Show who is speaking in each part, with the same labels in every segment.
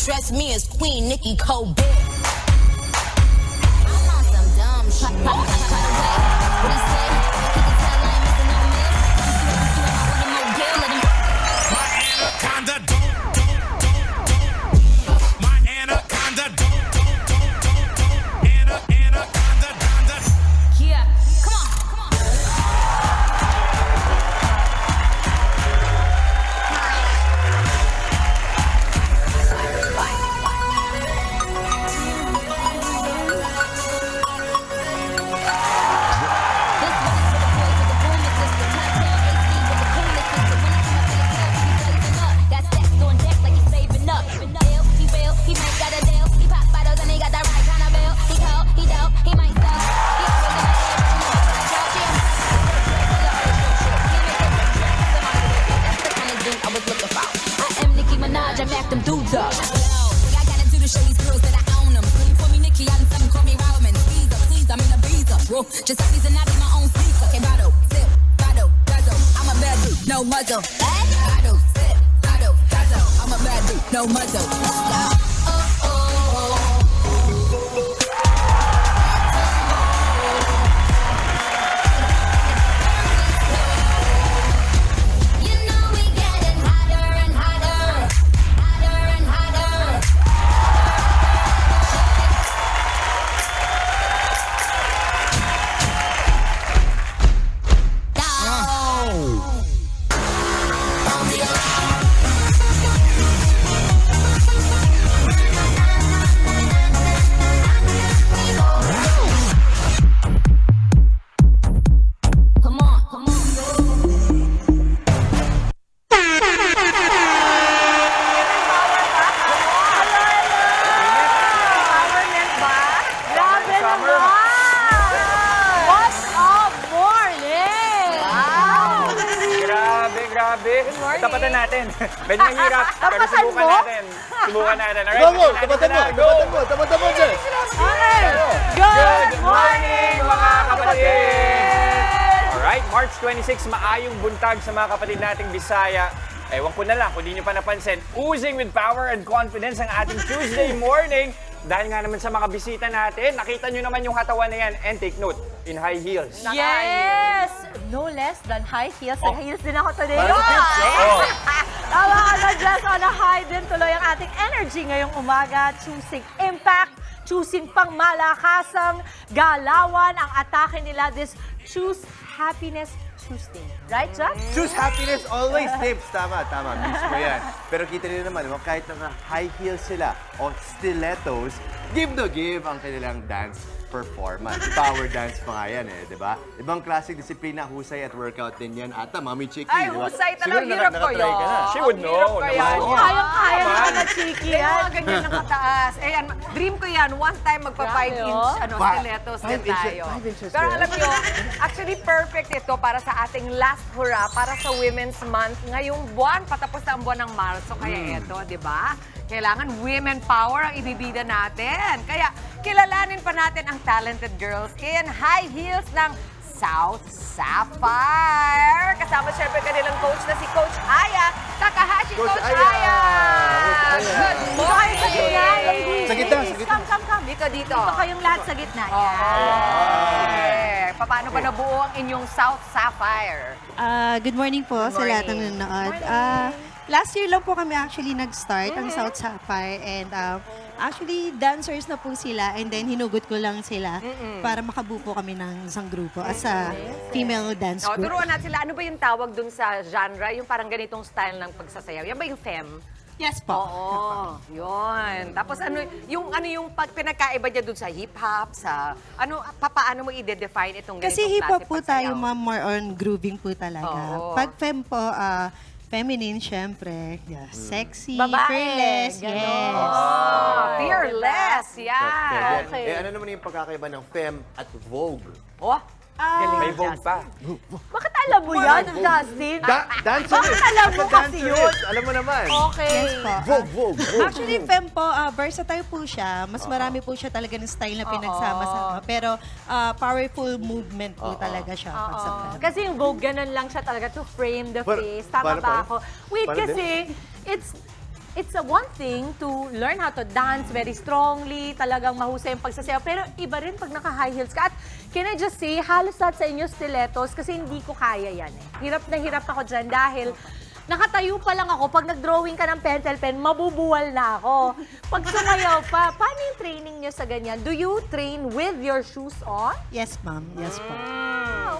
Speaker 1: dress me as Queen Nicki Cole. I'm on some dumb shit. What he say? He can tell I ain't missing no meal. I'm doing what I'm let him.
Speaker 2: My anaconda don't. My anaconda don't. Anaconda don't.
Speaker 1: Yeah, come on. Them dudes up. I gotta do to show these girls that I own them. Scream for me, Nicki, I'm something, call me Roman. Squeeze up, please, I'm in a visa. Bro, just like these and I be my own speaker. Okay, bottle, sip, bottle, guzzle. I'm a bad dude, no muzzle. Bottle, sip, bottle, guzzle. I'm a bad dude, no muzzle. You know we getting hotter and hotter.
Speaker 3: Grabe. Tapatan natin. Medyo mahirap, pero subukan natin. Subukan natin. Alright,
Speaker 4: Tapatan mo, Jess.
Speaker 5: Okay. Good morning, mga kapatid!
Speaker 3: Alright, March 26, maayong buntag sa mga kapatid nating Bisaya. Ewan ko na lang, kung di nyo pa napansin, oozing with power and confidence ang ating Tuesday morning. Dahil nga naman sa mga bisita natin, nakita nyo naman yung katawan na yan. And take note, in high heels.
Speaker 5: Yes! No less than high heels.
Speaker 3: Oh.
Speaker 5: High heels din ako today.
Speaker 4: Para sa tips,
Speaker 3: Oh.
Speaker 5: Tama ka na, Jess. On a high din tuloy ang ating energy ngayong umaga. Choosing impact, choosing pangmalakasang galawan. Ang atake nila, this Choose Happiness Tuesday. Right, Jess?
Speaker 4: Choose happiness always, tips. Tama, mismo yan. Pero kita niyo naman, kahit na high heels sila o stilettos, give to give ang kanilang dance performance. Power dance pa nga yan di ba? Ibang klaseng disiplina, husay at workout din yan. Ata, Mami Chiki,
Speaker 6: Ay,
Speaker 4: di ba?
Speaker 6: husay talaga.
Speaker 4: Siguro
Speaker 6: Hirap ko
Speaker 4: nakatry ka na.
Speaker 3: She would know.
Speaker 5: Kayang-kaya na mga chiki
Speaker 6: Ay,
Speaker 5: yan.
Speaker 6: mga ganyan na kataas. Eh, yan, dream ko yan. One time magpa 5-inch stilettos din
Speaker 4: 5 inches,
Speaker 6: tayo.
Speaker 4: 5 inches
Speaker 6: Pero
Speaker 4: din.
Speaker 6: alam nyo, actually perfect ito para sa ating last hurrah para sa Women's Month. Ngayong buwan, patapos na ang buwan ng Marso. Kaya ito, di ba? Kailangan women power ang ibibida natin. Kaya kilalanin pa natin ang talented girls in high heels ng South Sapphire. Kasama syempre kanilang coach na si Coach Aya Takahashi. Coach Aya! Good morning!
Speaker 5: Sa gitna, ladies.
Speaker 4: Sa gitna,
Speaker 5: Ladies,
Speaker 4: sa gitna.
Speaker 5: Come.
Speaker 6: Dito.
Speaker 5: Dito kayong lahat sa gitna.
Speaker 6: Okay. Paano ba nabuo ang inyong South Sapphire?
Speaker 7: Good morning po sa lahat ng nanonood. Last year lang po kami actually nag-start ang South Sapphire and actually dancers na po sila and then hinugot ko lang sila para makabuo po kami ng isang grupo as a female dance
Speaker 6: O,
Speaker 7: group.
Speaker 6: turuan natin sila. Ano ba yung tawag dun sa genre? Yung parang ganitong style ng pagsasayaw. Yan ba yung femme?
Speaker 7: Yes po.
Speaker 6: Oo, yun. Tapos ano yung pinagkaiba niya dun sa hip-hop, sa paano mo i-define itong ganitong
Speaker 7: Kasi hip-hop
Speaker 6: klase
Speaker 7: po tayo,
Speaker 6: pagsayaw?
Speaker 7: ma'am, more on grooving po talaga.
Speaker 6: Oo.
Speaker 7: Pag femme po, feminine, syempre. Yeah, sexy,
Speaker 5: Babae,
Speaker 7: fearless.
Speaker 5: ganon.
Speaker 7: Yes.
Speaker 6: Oh, fearless. Yan.
Speaker 5: Okay.
Speaker 4: Ano naman yung pagkakaiba ng femme at Vogue?
Speaker 6: Oh,
Speaker 3: May Vogue pa.
Speaker 5: Bakit alam mo yan, Justin?
Speaker 4: Dancer
Speaker 5: Bakit alam mo kasi yun?
Speaker 4: Alam mo naman.
Speaker 5: Okay.
Speaker 7: Yes po.
Speaker 4: Vogue.
Speaker 7: Actually, femme po, versatile po siya. Mas marami po siya talaga ng style na pinagsama-sama. Pero powerful movement po talaga siya pag sa femme.
Speaker 5: Kasi yung Vogue, ganun lang siya talaga to frame the
Speaker 4: Pero,
Speaker 5: face. Tama
Speaker 4: paano,
Speaker 5: ba
Speaker 4: paano?
Speaker 5: ako? Wait,
Speaker 4: Paano
Speaker 5: kasi it's a one thing to learn how to dance very strongly, talagang mahusay yung pagsasayaw. Pero iba rin pag naka-high heels ka. At can I just say, halos lahat sa inyo stilettos kasi hindi ko kaya yan eh. Hirap na hirap ako dyan dahil nakatayo pa lang ako, pag nag-drawing ka ng pentel pen, mabubuwal na ako. Pag sumayaw pa, paano yung training nyo sa ganyan? Do you train with your shoes on?
Speaker 7: Yes, ma'am. Yes, po.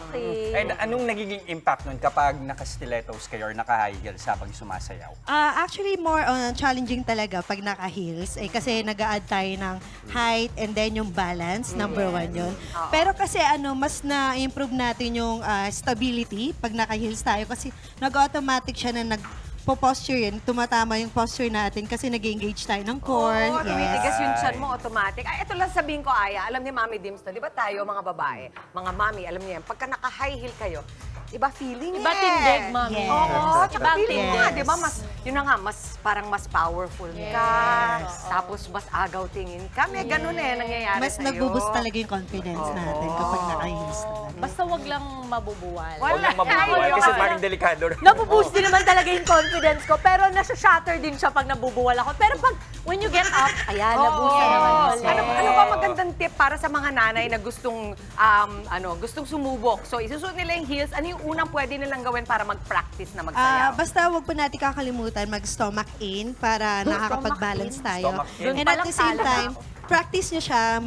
Speaker 5: Okay.
Speaker 3: And anong nagiging impact nun kapag naka-stilettos kayo or naka-high heels habang sumasayaw?
Speaker 7: Actually, more on challenging talaga pag naka-heels. Kasi nag-a-add tayo ng height and then yung balance, number one yun. Pero kasi mas na-improve natin yung stability pag naka-heels tayo kasi nag-automatic siya na nagpo-posture yun. Tumatama yung posture natin kasi nag-engage tayo ng core.
Speaker 6: Oo, tumitigas yung chan mo automatic. Ay, ito lang sabihin ko, Aya. Alam ni Mami Dims to, di ba tayo, mga babae, mga mami, alam niyo yan, pagka naka-high heel kayo, iba feeling
Speaker 5: Iba tindig, mami.
Speaker 7: Yes.
Speaker 6: Oo, tsaka
Speaker 5: Ibang
Speaker 6: feeling mo
Speaker 5: tindig.
Speaker 6: nga, di ba? Yun na nga, parang mas powerful ka. Tapos mas agaw tingin ka. May ganun nangyayari
Speaker 7: Mas
Speaker 6: sa'yo.
Speaker 7: nag-boost talaga yung confidence natin kapag naka-heels talaga.
Speaker 5: Basta wag lang mabubuwal.
Speaker 3: Huwag lang mabubuwal kasi parang delikado.
Speaker 5: Nabuboost din naman talaga yung confidence ko, pero nasa-shatter din siya pag nabubuwal ako. Pero pag, when you get up, ayan, naboost na naman ulit.
Speaker 6: Ano ba magandang tip para sa mga nanay na gustong gustong sumubok? So, isusuot nila yung heels. Ano yung unang pwede nilang gawin para mag-practice na magsayaw?
Speaker 7: Basta wag po natin kakalimutan mag-stomach in para nakakapag-balance tayo.
Speaker 3: Stomach in.
Speaker 7: And at the same time, practice nyo siya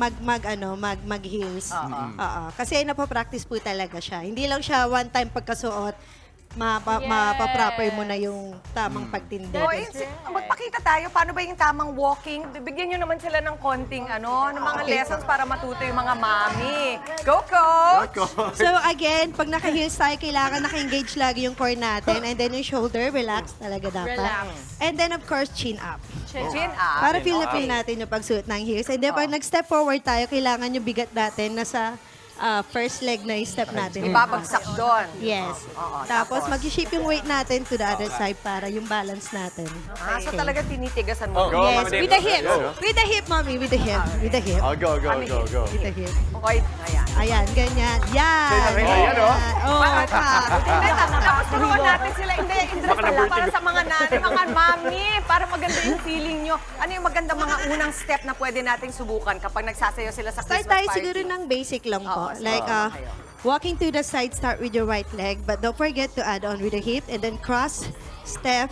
Speaker 7: mag-heels. Oo. Kasi napapractice po talaga siya. Hindi lang siya one time pagkasuot, mapaproper mo na yung tamang pagtindi.
Speaker 6: Magpakita tayo, paano ba yung tamang walking? Bigyan nyo naman sila ng konting ng mga lessons para matuto yung mga mami. Go, Coach!
Speaker 7: So again, pag naka-heels tayo, kailangan naka-engage lagi yung core natin. And then yung shoulder, relax talaga dapat.
Speaker 5: Relax.
Speaker 7: And then of course, chin up.
Speaker 6: Chin up.
Speaker 7: Para feel na feel natin yung pagsuot ng heels. And then pag nag-step forward tayo, kailangan yung bigat natin nasa first leg na yung step natin.
Speaker 6: Ibabagsak doon.
Speaker 7: Yes. Tapos mag-shape yung weight natin to the other side para yung balance natin.
Speaker 6: So talaga tinitigasan mo.
Speaker 3: Go,
Speaker 7: Yes,
Speaker 3: Mami Dim.
Speaker 7: with the hip.
Speaker 3: Go.
Speaker 7: With the hip, mommy. With the hip. With the hip.
Speaker 4: Go.
Speaker 7: With the hip.
Speaker 6: Okay, ayan.
Speaker 7: Ayan, ganyan. Yan.
Speaker 3: Ayan,
Speaker 6: Tapos turuan natin sila, hindi, interest pala para sa mga nanay, mga mami, para maganda yung feeling nyo. Ano yung maganda mga unang step na pwede nating subukan kapag nagsasayaw sila sa
Speaker 7: Start
Speaker 6: Christmas
Speaker 7: tayo
Speaker 6: party?
Speaker 7: siguro ng basic lang po.
Speaker 6: Oo,
Speaker 7: Like,
Speaker 6: kayo.
Speaker 7: walking to the side, start with your right leg. But don't forget to add on with the hip. And then cross, step,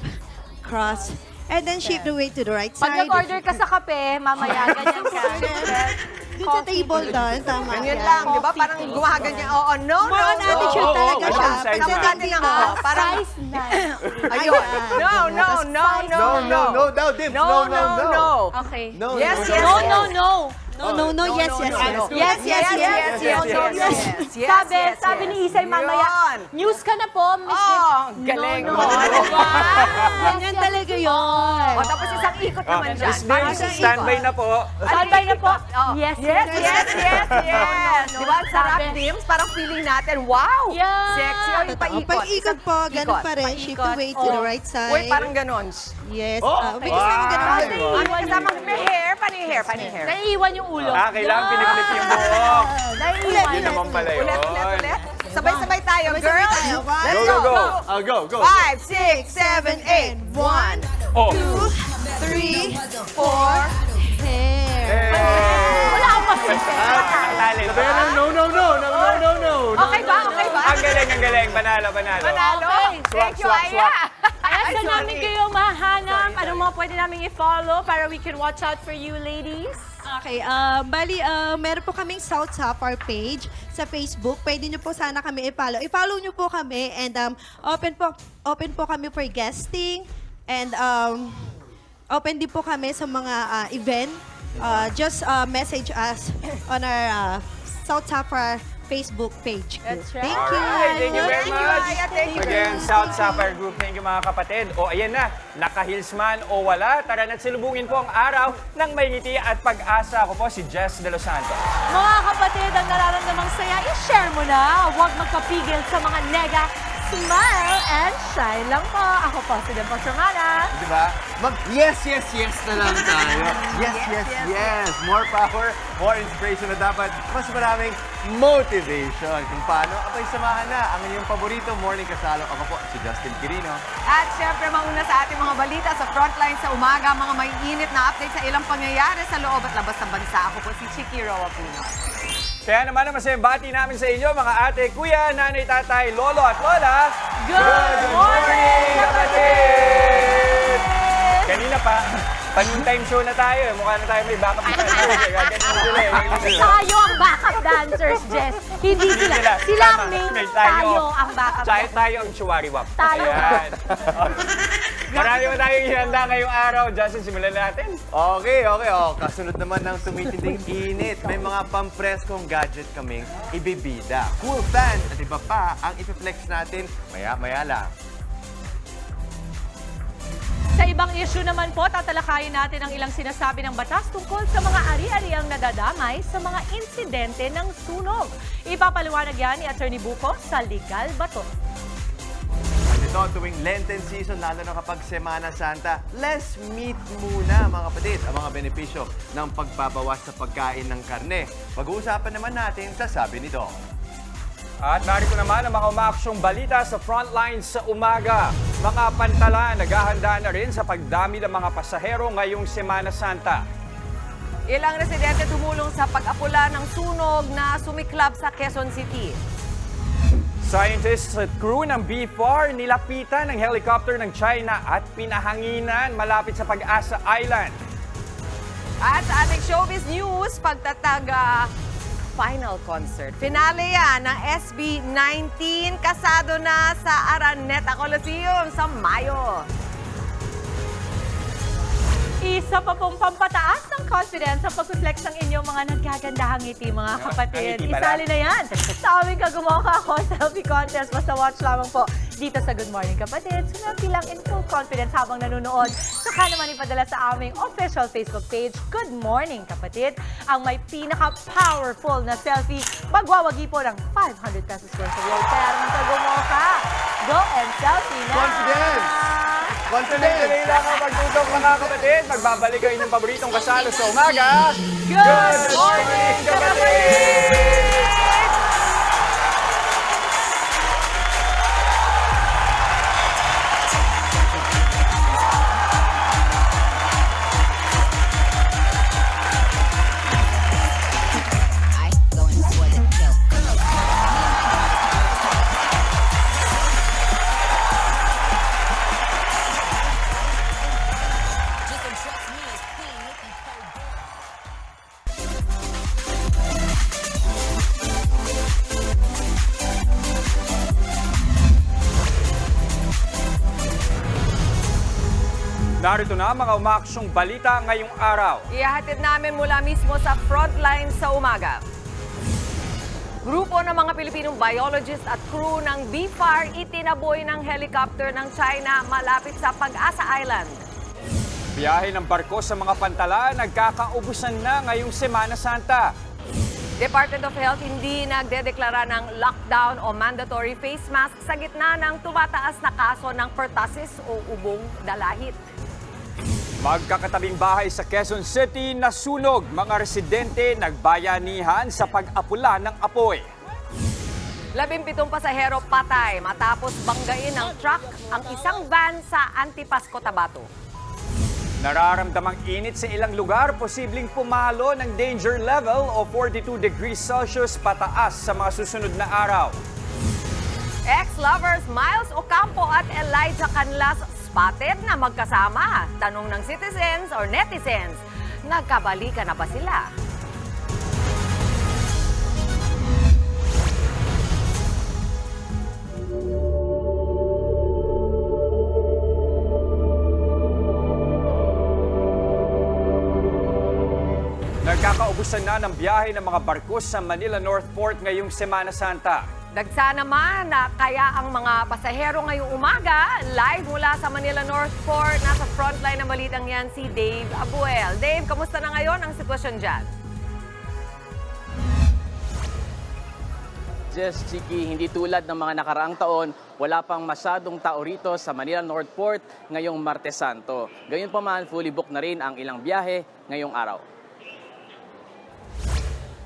Speaker 7: cross. And then shift the weight to the right
Speaker 5: Pag
Speaker 7: side.
Speaker 5: nag-order ka sa kape, mamaya, ganyan ka.
Speaker 7: Dun sa table doon, tama.
Speaker 6: Ganyan
Speaker 7: yan.
Speaker 6: lang, di ba? Parang gumaganyan. Oo, no,
Speaker 7: More on attitude
Speaker 3: Oo,
Speaker 7: talaga
Speaker 3: oo,
Speaker 7: siya.
Speaker 3: size
Speaker 7: Pag
Speaker 3: na.
Speaker 7: natin
Speaker 6: Natin
Speaker 7: dito,
Speaker 6: ako, parang,
Speaker 5: Size 9.
Speaker 6: ayun. No,
Speaker 4: Now, Dims.
Speaker 6: No.
Speaker 5: Okay.
Speaker 6: Yes, yes,
Speaker 5: No,
Speaker 6: yes.
Speaker 5: no, no.
Speaker 7: No, yes, yes, yes.
Speaker 5: Yes. Sabi ni Isay mamaya, news ka na po, Miss
Speaker 6: Oh, galing mo.
Speaker 7: Ganyan talaga yun.
Speaker 6: O, tapos isang ikot naman dyan.
Speaker 3: Miss Dims, standby na po.
Speaker 5: Standby na po.
Speaker 6: Oh.
Speaker 5: Yes.
Speaker 6: Di ba? Sarap, Dims. Parang feeling natin, wow!
Speaker 5: Yeah.
Speaker 6: Sexy. O, yung paikot.
Speaker 7: Pag-ikot po, ganun pa rin. Shift the weight to the right side.
Speaker 6: Uy, parang ganon.
Speaker 7: Yes.
Speaker 3: Oh,
Speaker 7: Bilis naman ganun.
Speaker 6: Ano kasama? May hair? Paano yung hair?
Speaker 5: Naiiwan yung ulo.
Speaker 3: Kailangan piniplit yung buhok.
Speaker 5: Naiiwan.
Speaker 3: Hindi naman pala yun.
Speaker 6: Ulit. Sabay-sabay tayo,
Speaker 7: Sabay-sabay
Speaker 6: girls.
Speaker 7: tayo.
Speaker 6: Let's
Speaker 3: Go,
Speaker 6: go.
Speaker 3: go, go.
Speaker 4: Go.
Speaker 6: 5, 6, 7, 8. 1,
Speaker 3: Oh.
Speaker 7: 3,
Speaker 6: 4.
Speaker 7: hair.
Speaker 5: Wala akong masisi.
Speaker 3: Ang lalim.
Speaker 4: No.
Speaker 6: Okay ba?
Speaker 3: Ang galing. Panalo.
Speaker 6: Panalo.
Speaker 3: Swak,
Speaker 6: Thank you,
Speaker 3: swak,
Speaker 6: Aya.
Speaker 3: swak.
Speaker 5: Ayan, saan namin kayo mahanap? Ano mga pwede namin i-follow para we can watch out for you, ladies?
Speaker 7: Okay, meron po kaming South Sapphire page sa Facebook. Pwede nyo po sana kami i-follow. I-follow nyo po kami and open po kami for guesting and open din po kami sa mga event. Just message us on our South Sapphire Facebook page.
Speaker 5: That's right.
Speaker 7: Thank you.
Speaker 3: Alright, thank you very much.
Speaker 6: Aya. Thank you.
Speaker 3: Again, South Sapphire Group, thank you mga kapatid. O ayan na, naka-heels man o wala, tara na't silubungin po ang araw ng may ngiti at pag-asa. Ako po si Jess De Los Santos.
Speaker 5: Mga kapatid, ang nararamdamang saya, i-share mo na. Huwag magpapigil sa mga nega Smile and shine lang po. Ako po si Dimples Romana.
Speaker 4: Di ba? Yes na lang tayo. Yes. More power, more inspiration na dapat. Mas maraming motivation. Kung paano, abay samahan na ang inyong paborito morning kasalo. Ako po, si Justin Quirino.
Speaker 6: At syempre, mauna sa ating mga balita sa Frontline sa umaga, mga may init na update sa ilang pangyayari sa loob at labas ng bansa. Ako po si Chiki Roa Puno.
Speaker 3: Kaya naman ang masayang bati namin sa inyo, mga ate, kuya, nanay, tatay, lolo at lola.
Speaker 5: Good morning,
Speaker 3: kapatid! Kanina pa, pa-noontime show na tayo. Mukha na tayo may backup dancers. Ganyan sila eh.
Speaker 5: Tayo ang backup dancers, Jess. Hindi sila. Sila ang main, tayo ang backup dancers.
Speaker 3: Tayo ang chiwariwap.
Speaker 5: Tayo.
Speaker 3: Ayan. Marami mo tayong ihanda ngayong araw. Justin, simulan natin.
Speaker 4: Okay. Kasunod naman ng tumitinding init. May mga pampreskong gadget kaming ibibida. Cool fans at iba pa ang ipiflex natin maya-maya lang.
Speaker 5: Sa ibang issue naman po, tatalakayin natin ang ilang sinasabi ng batas tungkol sa mga ari-ariang nadadamay sa mga insidente ng sunog. Ipapaliwanag yan ni Attorney Buko sa Legal Bato.
Speaker 4: Ito, tuwing Lenten season, lalo na kapag Semana Santa, less meat muna mga kapatid. Ang mga benepisyo ng pagbabawas sa pagkain ng karne. Pag-uusapan naman natin sa Sabi ni Dong.
Speaker 3: At narito naman ang mga umaaksyong balita sa Frontline sa umaga. Mga pantala, naghahanda na rin sa pagdami ng mga pasahero ngayong Semana Santa.
Speaker 6: Ilang residente tumulong sa pag-apula ng sunog na sumiklab sa Quezon City.
Speaker 3: Scientists at crew ng BFAR nilapitan ng helicopter ng China at pinahanginan malapit sa Pag-asa Island.
Speaker 6: At sa ating showbiz news, pagtatag final concert. Finale yan ng SB19, kasado na sa Araneta Coliseum sa Mayo.
Speaker 5: Isa pa pong pampataas ng confidence sa pag-flex ng inyong mga nagkagandahang ngiti, mga kapatid.
Speaker 3: ngiti pala.
Speaker 5: Isali na yan sa aming Kagumoka ako selfie contest. Basta watch lamang po dito sa Good Morning Kapatid. Sumelfie lang in full confidence habang nanonood. Saka naman ipadala sa aming official Facebook page, Good Morning Kapatid. Ang may pinaka-powerful na selfie, magwawagi po ng 500 pesos worth of road fare ng Kagumoka. Go and selfie na!
Speaker 4: Confidence!
Speaker 3: Tuloy-tuloy lang ang pagtutok mga kapatid. Magbabalik ang inyong paboritong kasalo sa umaga.
Speaker 5: Good morning, kapatid!
Speaker 1: I going for the kill. Just don't trust me, it's Queen Nicki Cole.
Speaker 3: Narito na mga umaaksyong balita ngayong araw.
Speaker 6: Ihahatid namin mula mismo sa Frontline sa umaga. Grupo ng mga Pilipinong biologist at crew ng BFAR itinaboy ng helicopter ng China malapit sa Pag-asa Island.
Speaker 3: Biyahe ng barko sa mga pantala nagkakaubusan na ngayong Semana Santa.
Speaker 6: Department of Health hindi nagdedeklara ng lockdown o mandatory face mask sa gitna ng tumataas na kaso ng pertussis o ubong dalahit.
Speaker 3: Magkakatabing bahay sa Quezon City nasunog. Mga residente nagbayanihan sa pag-apula ng apoy.
Speaker 6: 17 pasahero patay matapos banggain ng truck ang isang van sa Antipas, Cotabato.
Speaker 3: Nararamdamang init sa ilang lugar, posibleng pumalo ng danger level o 42 degrees Celsius pataas sa mga susunod na araw.
Speaker 6: Ex-lovers Miles Ocampo at Elijah Canlas spotted na magkasama. Tanong ng citizens or netizens, nagkabalikan na ba sila?
Speaker 3: Nagkakaubusan na ng biyahe ng mga barko sa Manila North Port ngayong Semana Santa.
Speaker 6: Dagsa naman na kaya ang mga pasahero ngayong umaga, live mula sa Manila North Port, nasa frontline ng balitang yan si Dave Abuel. Dave, kamusta na ngayon ang sitwasyon dyan?
Speaker 8: Jess, Chiki, hindi tulad ng mga nakaraang taon, wala pang masyadong tao rito sa Manila North Port ngayong Martes Santo. Gayunpaman, fully booked na rin ang ilang biyahe ngayong araw.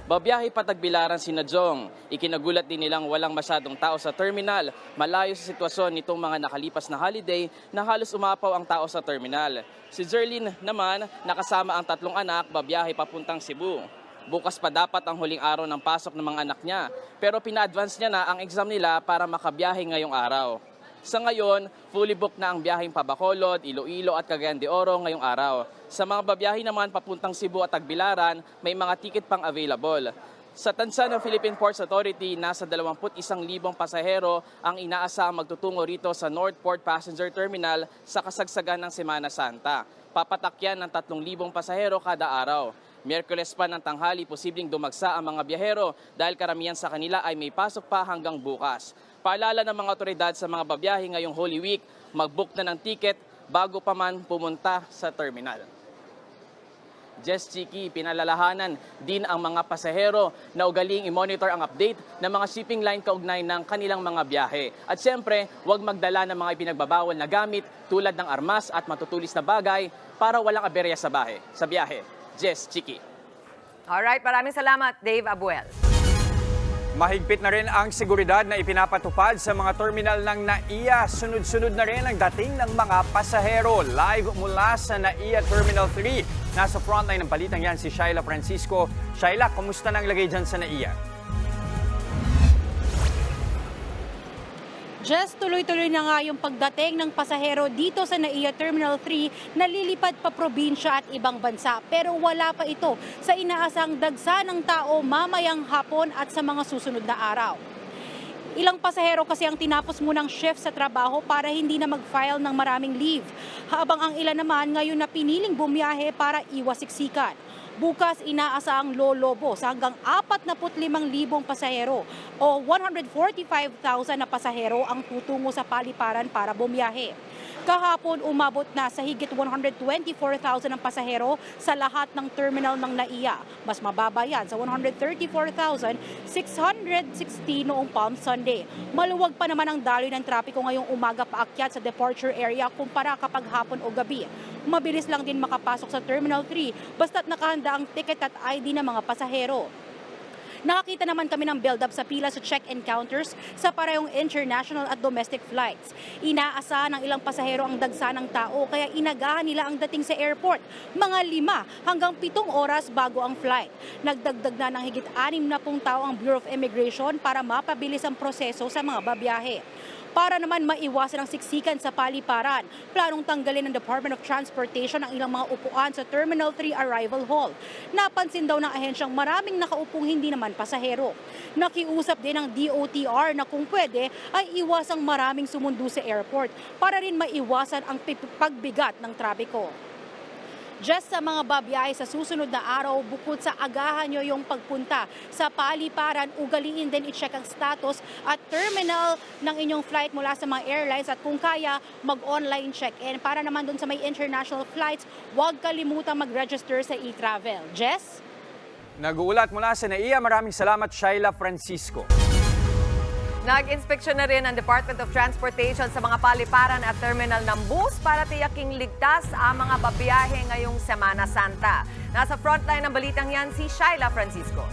Speaker 8: Babiyahe pa Tagbilaran si Jong. Ikinagulat din nilang walang masyadong tao sa terminal. Malayo sa sitwasyon nitong mga nakalipas na holiday na halos umapaw ang tao sa terminal. Si Jerlyn naman, nakasama ang 3 anak, babiyahe papuntang Cebu. Bukas pa dapat ang huling araw ng pasok ng mga anak niya, pero pina-advance niya na ang exam nila para makabiyahe ngayong araw. Sa ngayon, fully booked na ang biyaheng Bacolod, Iloilo at Cagayan de Oro ngayong araw. Sa mga babiyahe naman papuntang Cebu at Tagbilaran, may mga ticket pang available. Sa tansya ng Philippine Ports Authority, nasa 21,000 pasahero ang inaasahang magtutungo rito sa North Port Passenger Terminal sa kasagsagan ng Semana Santa. Papatakyan ng 3,000 pasahero kada araw. Miyerkules pa ng tanghali, posibleng dumagsa ang mga biyahero dahil karamihan sa kanila ay may pasok pa hanggang bukas. Paalala ng mga otoridad sa mga babiyahe ngayong Holy Week, mag-book na ng ticket bago pa man pumunta sa terminal. Jess Chiki, pinalalahanan din ang mga pasahero na ugaling i-monitor ang update ng mga shipping line kaugnay ng kanilang mga biyahe. At siyempre, huwag magdala ng mga ipinagbabawal na gamit tulad ng armas at matutulis na bagay para walang aberya sa biyahe. Jess Chiki.
Speaker 6: Alright, maraming salamat, Dave Abuel.
Speaker 3: Mahigpit na rin ang seguridad na ipinapatupad sa mga terminal ng NAIA. Sunod-sunod na rin ang dating ng mga pasahero. Live mula sa NAIA Terminal 3. Nasa frontline ng balitang yan si Shaila Francisco. Shaila, kumusta na ang lagay dyan sa NAIA?
Speaker 9: Just tuloy-tuloy na nga yung pagdating ng pasahero dito sa NAIA Terminal 3 na lilipad pa probinsya at ibang bansa. Pero wala pa ito sa inaasang dagsa ng tao mamayang hapon at sa mga susunod na araw. Ilang pasahero kasi ang tinapos munang shift sa trabaho para hindi na mag-file ng maraming leave. Habang ang ilan naman ngayon na piniling bumiyahe para iwas siksikan. Bukas inaasahang lolobo sa hanggang 45,000 pasahero o 145,000 na pasahero ang tutungo sa paliparan para bumiyahe. Kahapon umabot na sa higit 124,000 ang pasahero sa lahat ng terminal ng NAIA. Mas mababa yan sa 134,660 noong Palm Sunday. Maluwag pa naman ang daloy ng trapiko ngayong umaga paakyat sa departure area kumpara kapag hapon o gabi. Mabilis lang din makapasok sa Terminal 3 basta't nakahanda ang ticket at ID ng mga pasahero. Nakakita naman kami ng build-up sa pila sa check-in counters sa parehong international at domestic flights. Inaasahan ng ilang pasahero ang dagsa ng tao kaya inagahan nila ang dating sa airport. Mga 5 hanggang 7 oras bago ang flight. Nagdagdag na ng higit 60 tao ang Bureau of Immigration para mapabilis ang proseso sa mga babiyahe. Para naman maiwasan ang siksikan sa paliparan, planong tanggalin ng Department of Transportation ang ilang mga upuan sa Terminal 3 Arrival Hall. Napansin daw ng ahensyang maraming nakaupong hindi naman pasahero. Nakiusap din ng DOTR na kung pwede ay iwasang maraming sumundo sa airport para rin maiwasan ang pagbigat ng trapiko. Just sa mga babiyahe sa susunod na araw, bukod sa agahan nyo yung pagpunta sa paliparan, ugaliin din i-check ang status at terminal ng inyong flight mula sa mga airlines at kung kaya, mag-online check-in. Para naman dun sa may international flights, huwag kalimutan mag-register sa e-travel. Jess?
Speaker 3: Nag-uulat mula sa NAIA. Maraming salamat, Shaila Francisco.
Speaker 6: Nag-inspeksyon na rin ang Department of Transportation sa mga paliparan at terminal ng bus para tiyaking ligtas ang mga babiyahe ngayong Semana Santa. Nasa frontline ng balitang yan si Shaila Francisco.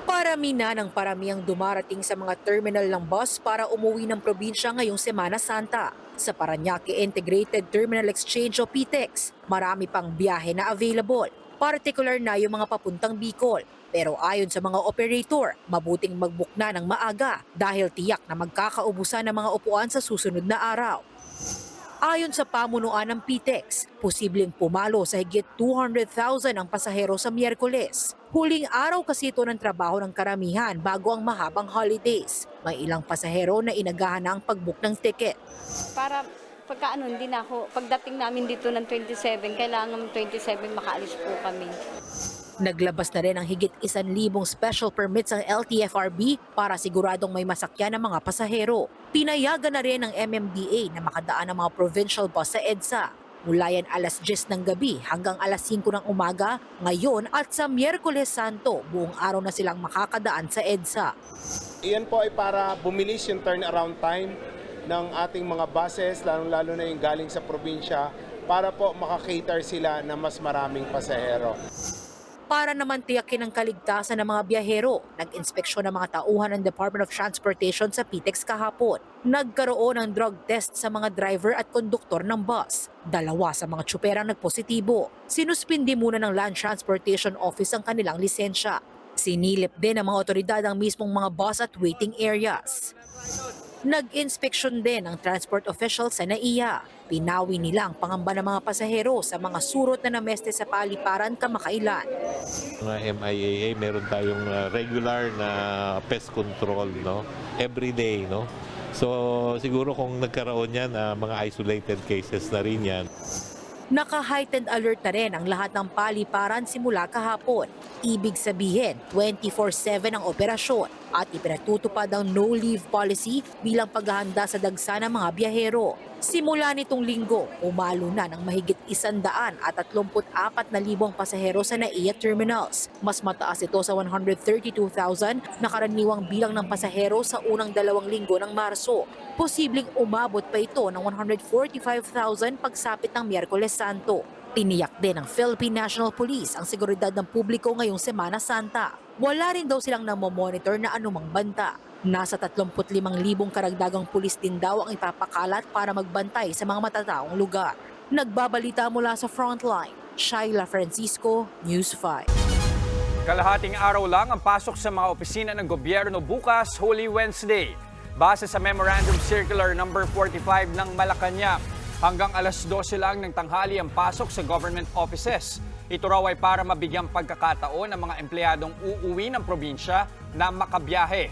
Speaker 10: Parami na ng parami ang dumarating sa mga terminal ng bus para umuwi ng probinsya ngayong Semana Santa. Sa Parañaque Integrated Terminal Exchange o PTEX, marami pang biyahe na available. Particular na yung mga papuntang Bicol. Pero ayon sa mga operator, mabuting mag-book na ng maaga dahil tiyak na magkakaubusan ng mga upuan sa susunod na araw. Ayon sa pamunuan ng PTEX, posibleng pumalo sa higit 200,000 ang pasahero sa Miyerkules. Huling araw kasi ito ng trabaho ng karamihan bago ang mahabang holidays. May ilang pasahero na inagahan na ang pag-book ng ticket.
Speaker 9: Para hindi na ako, pagdating namin dito ng 27, kailangan 27 makaalis po kami.
Speaker 10: Naglabas na rin ang higit 1,000 special permits ang LTFRB para siguradong may masakyan ng mga pasahero. Pinayagan na rin ng MMDA na makadaan ang mga provincial bus sa EDSA. Mula yan alas 10 ng gabi hanggang alas 5 ng umaga, ngayon at sa Miyerkules Santo, buong araw na silang makakadaan sa EDSA.
Speaker 11: Iyan po ay para bumilis yung turnaround time ng ating mga buses, lalo na yung galing sa probinsya, para po makakater sila na mas maraming pasahero.
Speaker 10: Para naman tiyakin ang kaligtasan ng mga biyahero, nag-inspeksyon ng mga tauhan ng Department of Transportation sa PTEX kahapon. Nagkaroon ng drug test sa mga driver at konduktor ng bus. 2 sa mga tsuper ang nagpositibo. Sinuspindi muna ng Land Transportation Office ang kanilang lisensya. Sinilip din ng mga otoridad ang mismong mga bus at waiting areas. Nag-inspeksyon din ang transport officials sa NAIA. Pinawi nila ang pangamba ng mga pasahero sa mga surot na nameste sa paliparan kamakailan.
Speaker 12: Mga MIAA, meron tayong regular na pest control, no? Every day, no? So siguro kung nagkaroon yan, mga isolated cases na rin yan.
Speaker 10: Naka-heightened alert na rin ang lahat ng paliparan simula kahapon. Ibig sabihin, 24/7 ang operasyon at ipinatutupad ang no-leave policy bilang paghahanda sa dagsa ng mga biyahero. Simula nitong linggo, umalo na ng mahigit 134,000 pasahero sa NAIA terminals. Mas mataas ito sa 132,000 na karaniwang bilang ng pasahero sa unang 2 linggo ng Marso. Posibleng umabot pa ito ng 145,000 pagsapit ng Miyerkules Santo. Tiniyak din ng Philippine National Police ang seguridad ng publiko ngayong Semana Santa. Wala rin daw silang namomonitor na anumang banta. Nasa 35,000 karagdagang pulis din daw ang ipapakalat para magbantay sa mga matataong lugar. Nagbabalita mula sa Frontline, Shaila Francisco, News 5.
Speaker 3: Kalahating araw lang ang pasok sa mga opisina ng gobyerno bukas, Holy Wednesday. Base sa Memorandum Circular No. 45 ng Malacanang, hanggang alas 12 lang ng tanghali ang pasok sa government offices. Ito raw ay para mabigyang pagkakataon ang mga empleyadong uuwi ng probinsya na makabiyahe.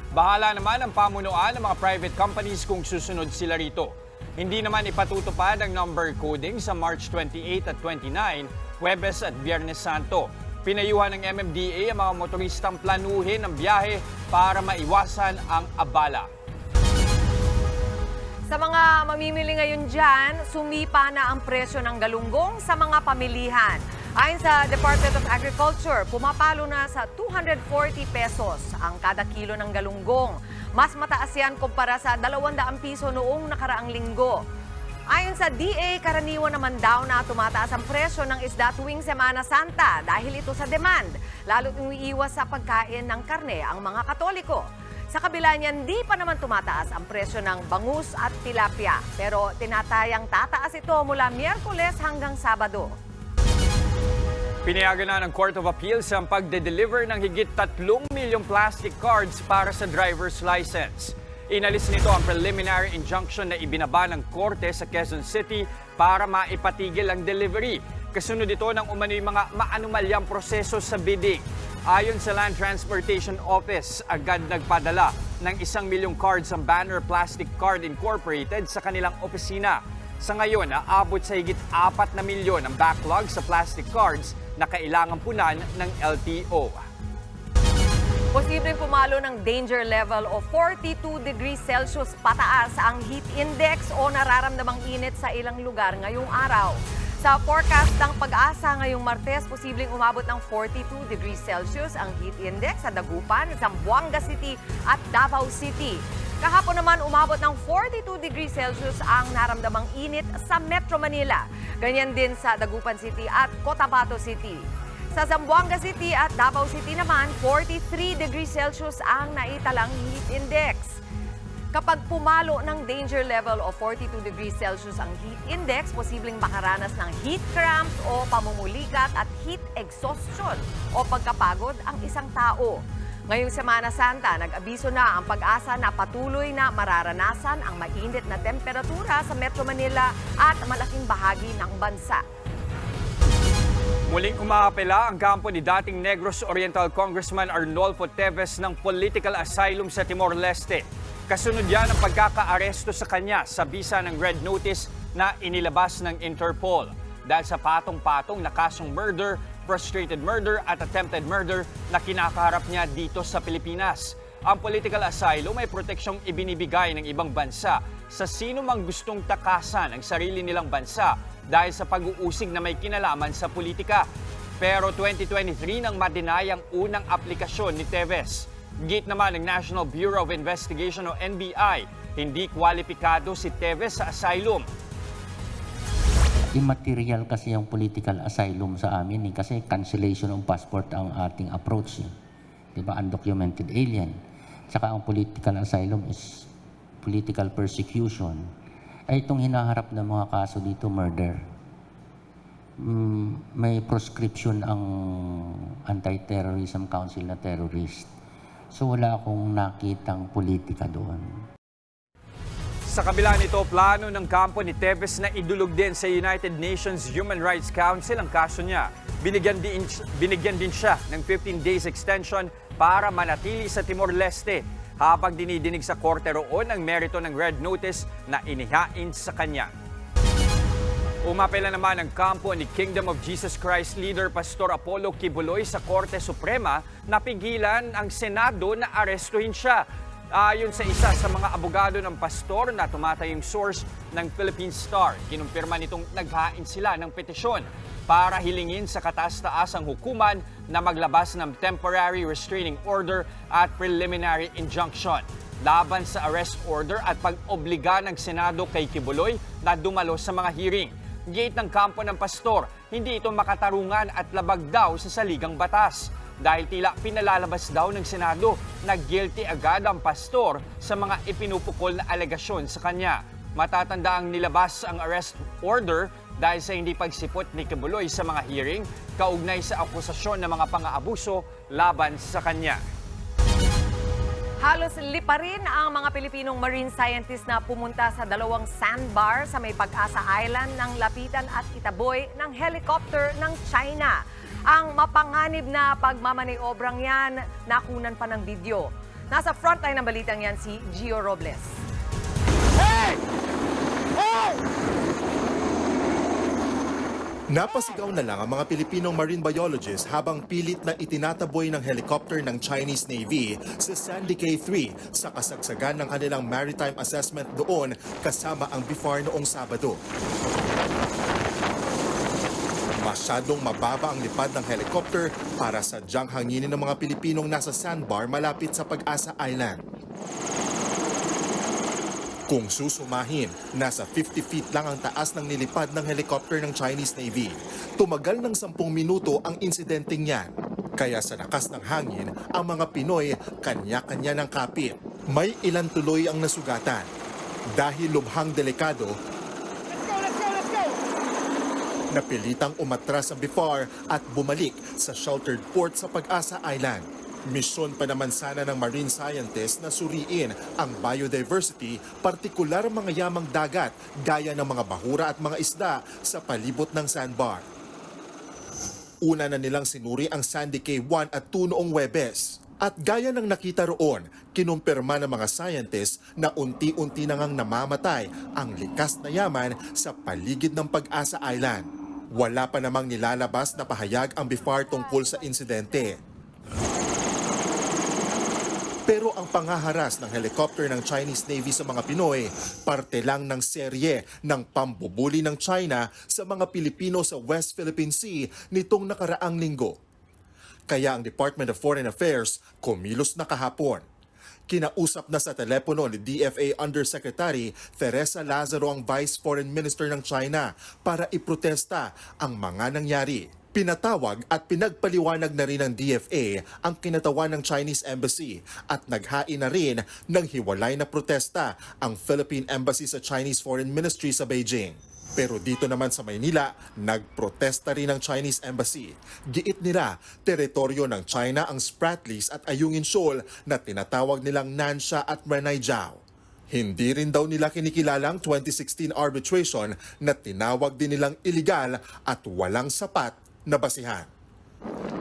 Speaker 3: Bahala naman ang pamunuan ng mga private companies kung susunod sila rito. Hindi naman ipatutupad ang number coding sa March 28 at 29, Huwebes at Biyernes Santo. Pinayuhan ng MMDA ang mga motoristang planuhin ang biyahe para maiwasan ang abala.
Speaker 6: Sa mga mamimili ngayon dyan, sumipa na ang presyo ng galunggong sa mga pamilihan. Ayon sa Department of Agriculture, pumapalo na sa 240 pesos ang kada kilo ng galunggong. Mas mataas yan kumpara sa 200 piso noong nakaraang linggo. Ayon sa DA, karaniwan naman daw na tumataas ang presyo ng isda tuwing Semana Santa dahil ito sa demand, lalo't umiiwas sa pagkain ng karne ang mga Katoliko. Sa kabila niyan, di pa naman tumataas ang presyo ng bangus at tilapia. Pero tinatayang tataas ito mula Miyerkules hanggang Sabado.
Speaker 3: Pinayagan na ng Court of Appeals ang pagde-deliver ng higit 3 milyong plastic cards para sa driver's license. Inalis nito ang preliminary injunction na ibinaba ng korte sa Quezon City para maipatigil ang delivery. Kasunod ito ng umano'y mga maanumalyang proseso sa bidding. Ayon sa Land Transportation Office, agad nagpadala ng 1 milyong cards ang Banner Plastic Card Incorporated sa kanilang opisina. Sa ngayon, aabot sa higit 4 na milyon ang backlog sa plastic cards na kailangan punan ng LTO.
Speaker 6: Posibleng pumalo ng danger level o 42 degrees Celsius pataas ang heat index o nararamdamang init sa ilang lugar ngayong araw. Sa forecast ng Pag-asa ngayong Martes, posibleng umabot ng 42 degrees Celsius ang heat index sa Dagupan, Zamboanga City at Davao City. Kahapon naman umabot ng 42 degrees Celsius ang naramdamang init sa Metro Manila. Ganyan din sa Dagupan City at Cotabato City. Sa Zamboanga City at Davao City naman, 43 degrees Celsius ang naitalang heat index. Kapag pumalo ng danger level o 42 degrees Celsius ang heat index, posibleng makaranas ng heat cramps o pamumulikat at heat exhaustion o pagkapagod ang isang tao. Ngayong Semana Santa, nag-abiso na ang Pag-asa na patuloy na mararanasan ang mainit na temperatura sa Metro Manila at malaking bahagi ng bansa.
Speaker 3: Muling umaapela ang kampo ni dating Negros Oriental Congressman Arnolfo Teves ng political asylum sa Timor-Leste. Kasunod yan ang pagkaka-aresto sa kanya sa bisa ng Red Notice na inilabas ng Interpol dahil sa patong-patong na kasong murder, frustrated murder at attempted murder na kinakaharap niya dito sa Pilipinas. Ang political asylum ay proteksyong ibinibigay ng ibang bansa sa sino mang gustong takasan ang sarili nilang bansa dahil sa pag-uusig na may kinalaman sa politika. Pero 2023 nang ma-deny ang unang aplikasyon ni Teves. Gate naman ng National Bureau of Investigation o NBI, hindi kwalipikado si Teves sa asylum.
Speaker 13: Immaterial kasi yung political asylum sa amin kasi cancellation of passport ang ating approach. Diba? Undocumented alien. Saka ang political asylum is political persecution. Ay itong hinaharap ng mga kaso dito, murder. May proscription ang Anti-Terrorism Council na terrorist. So wala akong nakitang politika doon.
Speaker 3: Sa kabila nito, plano ng kampo ni Teves na idulog din sa United Nations Human Rights Council ang kaso niya. Binigyan din siya ng 15 days extension para manatili sa Timor-Leste habang dinidinig sa korte roon ang merito ng red notice na inihain sa kanya. Umapela naman ang kampo ni Kingdom of Jesus Christ leader Pastor Apollo Kibuloy sa Korte Suprema na pigilan ang Senado na arestuhin siya. Ayon sa isa sa mga abogado ng pastor na tumatayong source ng Philippine Star, kinumpirma nitong naghain sila ng petisyon para hilingin sa kataas-taasang hukuman na maglabas ng temporary restraining order at preliminary injunction laban sa arrest order at pag-obliga ng Senado kay Kibuloy na dumalo sa mga hearing. Gate ng kampo ng pastor, hindi ito makatarungan at labag daw sa saligang batas. Dahil tila pinalalabas daw ng Senado na guilty agad ang pastor sa mga ipinupukol na alegasyon sa kanya. Matatanda ang nilabas ang arrest order dahil sa hindi pagsipot ni Kibuloy sa mga hearing kaugnay sa akusasyon ng mga pang-aabuso laban sa kanya.
Speaker 6: Halos lipa rin ang mga Pilipinong marine scientists na pumunta sa dalawang sandbar sa May Pag-asa Island ng Lapitan at Itaboy ng helicopter ng China. Ang mapanganib na pagmamaniobrang yan, nakunan pa ng video. Nasa frontline ng balitang yan si Gio Robles.
Speaker 14: Hey! Hey! Napasigaw na lang ang mga Pilipinong marine biologists habang pilit na itinataboy ng helicopter ng Chinese Navy sa Sandy Cay 3 sa kasagsagan ng kanilang maritime assessment doon kasama ang BIFAR noong Sabado. Masyadong mababa ang lipad ng helicopter para sadyang hanginin ng mga Pilipinong nasa sandbar malapit sa Pag-asa Island. Kung susumahin, nasa 50 feet lang ang taas ng nilipad ng helicopter ng Chinese Navy. Tumagal ng 10 minuto ang insidenteng yan. Kaya sa lakas ng hangin, ang mga Pinoy kanya-kanya ng kapit. May ilan tuloy ang nasugatan. Dahil lubhang delikado, napilitang umatras ang BIFAR at bumalik sa sheltered port sa Pag-asa Island. Misyon pa naman sana ng marine scientists na suriin ang biodiversity, partikular mga yamang dagat gaya ng mga bahura at mga isda sa palibot ng sandbar. Una na nilang sinuri ang Sandy Cay 1 at 2 noong Huwebes. At gaya ng nakita roon, kinumpirma ng mga scientists na unti-unti na ngang namamatay ang likas na yaman sa paligid ng Pag-asa Island. Wala pa namang nilalabas na pahayag ang BIFAR tungkol sa insidente. Pero ang pangaharas ng helicopter ng Chinese Navy sa mga Pinoy, parte lang ng serye ng pambubuli ng China sa mga Pilipino sa West Philippine Sea nitong nakaraang linggo. Kaya ang Department of Foreign Affairs kumilos na kahapon. Kinausap na sa telepono ni DFA Undersecretary Teresa Lazaro ang Vice Foreign Minister ng China para iprotesta ang mga nangyari. Pinatawag at pinagpaliwanag na rin ng DFA ang kinatawan ng Chinese Embassy at naghain na rin ng hiwalay na protesta ang Philippine Embassy sa Chinese Foreign Ministry sa Beijing. Pero dito naman sa Maynila, nagprotesta rin ang Chinese Embassy. Giit nila, teritoryo ng China ang Spratlys at Ayungin Shoal na tinatawag nilang Nansha at Renaijiao. Hindi rin daw nila kinikilalang 2016 arbitration na tinawag din nilang illegal at walang sapat na basihan.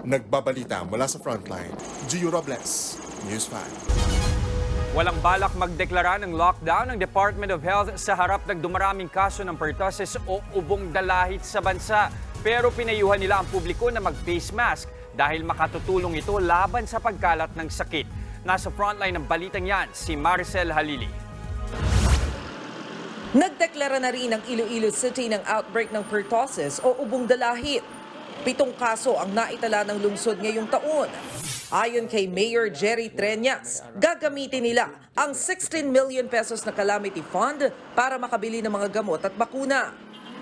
Speaker 14: Nagbabalita mula sa Frontline, Gio Robles, News 5.
Speaker 3: Walang balak magdeklara ng lockdown ng Department of Health sa harap ng dumaraming kaso ng pertussis o ubong dalahit sa bansa. Pero pinayuhan nila ang publiko na mag-face mask dahil makatutulong ito laban sa pagkalat ng sakit. Nasa frontline ng balitang yan, si Maricel Halili.
Speaker 15: Nagdeklara na rin ang Iloilo City ng outbreak ng pertussis o ubong dalahit. 7 kaso ang naitala ng lungsod ngayong taon. Ayon kay Mayor Jerry Treñas, gagamitin nila ang 16 million pesos na calamity fund para makabili ng mga gamot at bakuna.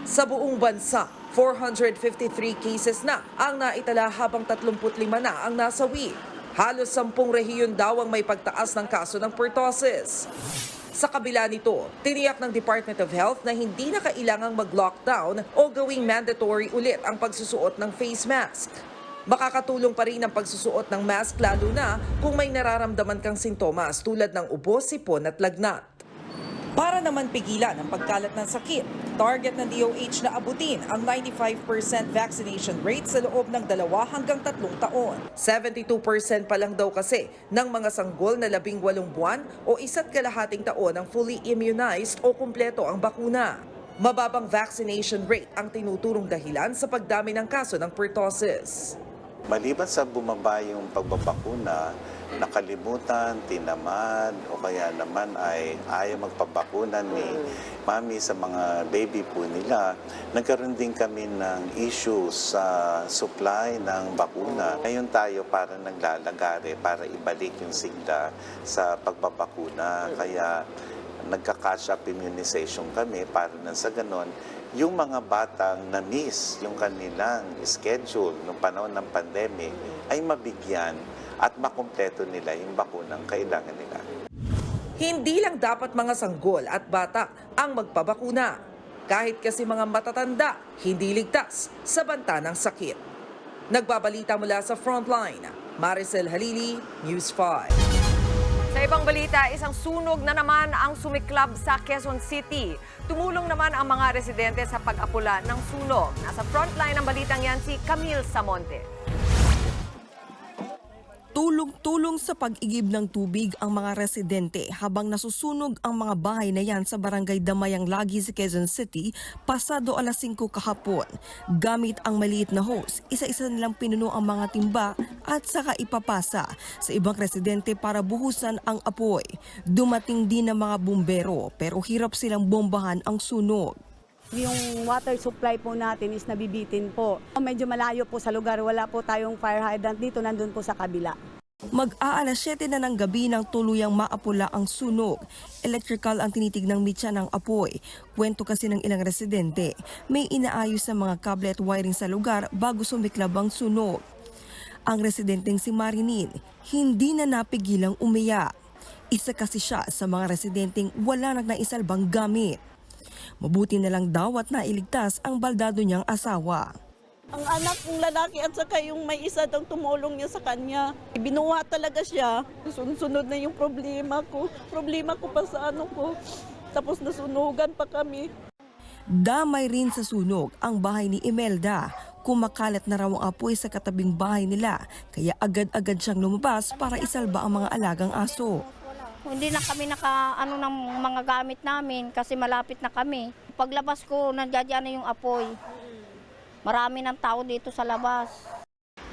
Speaker 15: Sa buong bansa, 453 cases na ang naitala habang 35 na ang nasawi. Halos 10 rehiyon daw ang may pagtaas ng kaso ng pertussis. Sa kabila nito, tiniyak ng Department of Health na hindi na kailangang mag-lockdown o gawing mandatory ulit ang pagsusuot ng face mask. Makakatulong pa rin ang pagsusuot ng mask lalo na kung may nararamdaman kang sintomas tulad ng ubo, sipon at lagnat. Para naman pigilan ang pagkalat ng sakit, target ng DOH na abutin ang 95% vaccination rate sa loob ng 2 hanggang 3 taon. 72% pa lang daw kasi ng mga sanggol na 18 buwan o 1.5 taon ang fully immunized o kumpleto ang bakuna. Mababang vaccination rate ang tinuturong dahilan sa pagdami ng kaso ng pertussis.
Speaker 16: Maliban sa bumaba yung pagbabakuna, nakalimutan, tinamad, o kaya naman ay ayaw magpabakuna ni mami sa mga baby po nila, nagkaroon din kami ng issue sa supply ng bakuna. Ngayon tayo para naglalagare para ibalik yung sigla sa pagbabakuna. Kaya nagka-catch up immunization kami para na sa ganon, yung mga batang na-miss yung kanilang schedule noong panahon ng pandemic ay mabigyan at makumpleto nila yung bakunang kailangan nila.
Speaker 15: Hindi lang dapat mga sanggol at bata ang magpabakuna. Kahit kasi mga matatanda, hindi ligtas sa banta ng sakit. Nagbabalita mula sa Frontline, Maricel Halili, News 5.
Speaker 6: Sa ibang balita, isang sunog na naman ang sumiklab sa Quezon City. Tumulong naman ang mga residente sa pag-apula ng sunog. Nasa frontline ng balitang yan si Camille Samonte.
Speaker 17: Tulong-tulong sa pag-igib ng tubig ang mga residente habang nasusunog ang mga bahay na yan sa barangay Damayang Lagi sa Quezon City pasado alas 5 kahapon. Gamit ang maliit na hose, isa-isa nilang pinuno ang mga timba at saka ipapasa sa ibang residente para buhusan ang apoy. Dumating din ang mga bumbero pero hirap silang bombahan ang sunog.
Speaker 18: Yung water supply po natin is nabibitin po. Medyo malayo po sa lugar, wala po tayong fire hydrant dito, nandun po sa kabila.
Speaker 17: Mag-aalas 7 na ng gabi nang tuluyang maapula ang sunog. Electrical ang tinitignang mitya ng apoy. Kwento kasi ng ilang residente, may inaayos sa mga kable at wiring sa lugar bago sumiklab ang sunog. Ang residenteng si Marinin, hindi na napigilang umiyak. Isa kasi siya sa mga residenteng wala nang naisalbang gamit. Mabuti na lang daw at nailigtas ang baldado niyang asawa.
Speaker 19: Ang anak kong lalaki at saka yung may isa daw tumulong niya sa kanya. Binuwa talaga siya. Sunod na yung problema ko. Problema ko pa sa ano ko. Tapos nasunugan pa kami.
Speaker 17: Damay rin sa sunog ang bahay ni Imelda. Kumakalat na raw ang apoy sa katabing bahay nila. Kaya agad-agad siyang lumabas para isalba ang mga alagang aso.
Speaker 20: Hindi na kami naka ng mga gamit namin kasi malapit na kami. Paglabas ko, nandiyan na yung apoy. Marami ng tao dito sa labas.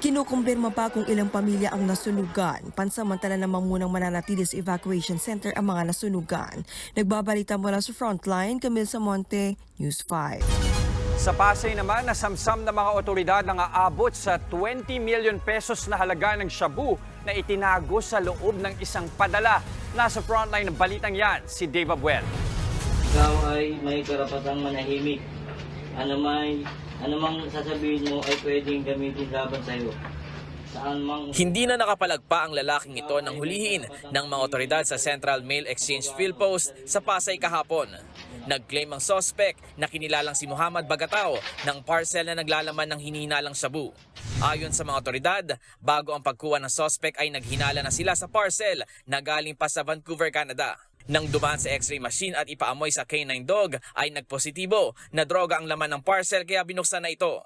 Speaker 17: Kinukumpirma pa kung ilang pamilya ang nasunugan. Pansamantala namang munang mananatili sa evacuation center ang mga nasunugan. Nagbabalita mula sa Frontline, Camille Samonte, News 5.
Speaker 3: Sa Pasay naman, nasamsam ng mga otoridad na aabot sa 20 million pesos na halaga ng shabu na itinago sa loob ng isang padala. Nasa frontline ng balitang yan, si Dave Abuel.
Speaker 21: Ikaw ay may karapatang manahimik. Anumang sasabihin mo ay pwedeng gamitin laban sa iyo.
Speaker 22: Hindi na nakapalagpa ang lalaking ito nang hulihin ng mga otoridad sa Central Mail Exchange Field Post sa Pasay kahapon. Nag-claim ang suspect na kinilalang si Muhammad Bagatao ng parcel na naglalaman ng hinihinalang shabu. Ayon sa mga otoridad, bago ang pagkuha ng suspect ay naghinala na sila sa parcel na galing pa sa Vancouver, Canada. Nang dumaan sa x-ray machine at ipaamoy sa canine dog ay nagpositibo na droga ang laman ng parcel kaya binuksan na ito.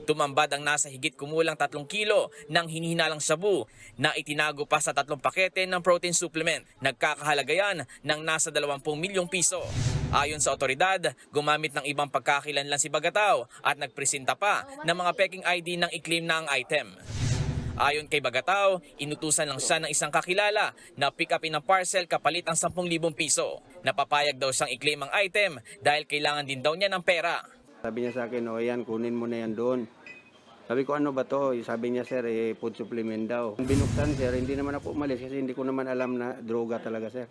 Speaker 22: Tumambad ang nasa higit kumulang 3 kilo ng hinihinalang shabu na itinago pa sa 3 pakete ng protein supplement. Nagkakahalaga yan ng nasa 20 milyong piso. Ayon sa otoridad, gumamit ng ibang pagkakakilanlan si Bagatao at nagpresenta pa ng mga peking ID ng i-claim na ang item. Ayon kay Bagatao, inutusan lang siya ng isang kakilala na pick upin ng parcel kapalit ang 10,000 piso. Napapayag daw siyang i-claim ang item dahil kailangan din daw niya ng pera.
Speaker 23: Sabi niya sa akin, o yan, kunin mo na yan doon.
Speaker 2: Sabi ko, ano ba to? Sabi niya, sir, food supplement daw. Binuksan, sir, hindi naman ako umalis kasi hindi ko naman alam na droga talaga, sir.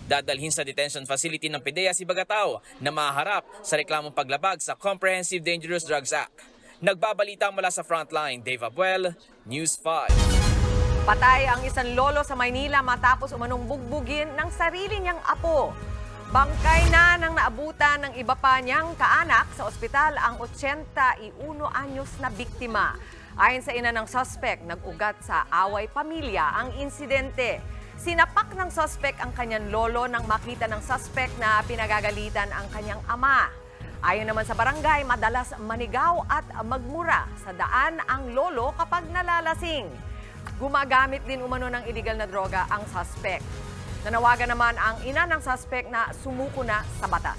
Speaker 22: Dadalhin sa detention facility ng PDEA si Bagataw na maharap sa reklamong paglabag sa Comprehensive Dangerous Drugs Act. Nagbabalita mula sa Frontline, Dave Abuel, News 5.
Speaker 6: Patay ang isang lolo sa Maynila matapos umanong bugbugin ng sarili niyang apo. Bangkay na nang naabutan ng iba pa niyang kaanak sa ospital ang 81 anyos na biktima. Ayon sa ina ng suspect, nag-ugat sa away pamilya ang insidente. Sinapak ng suspect ang kanyang lolo nang makita ng suspect na pinagagalitan ang kanyang ama. Ayon naman sa barangay, madalas manigaw at magmura sa daan ang lolo kapag nalalasing. Gumagamit din umano ng illegal na droga ang suspect. Nanawagan naman ang ina ng suspect na sumuko na sa batas.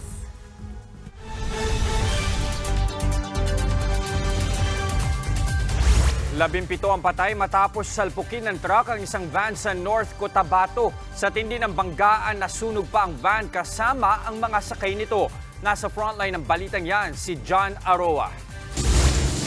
Speaker 3: Labimpito ang patay matapos salpukin ng truck ang isang van sa North Cotabato. Sa tindi ng banggaan, nasunog pa ang van kasama ang mga sakay nito. Nasa frontline ng balitang yan, si John Aroa.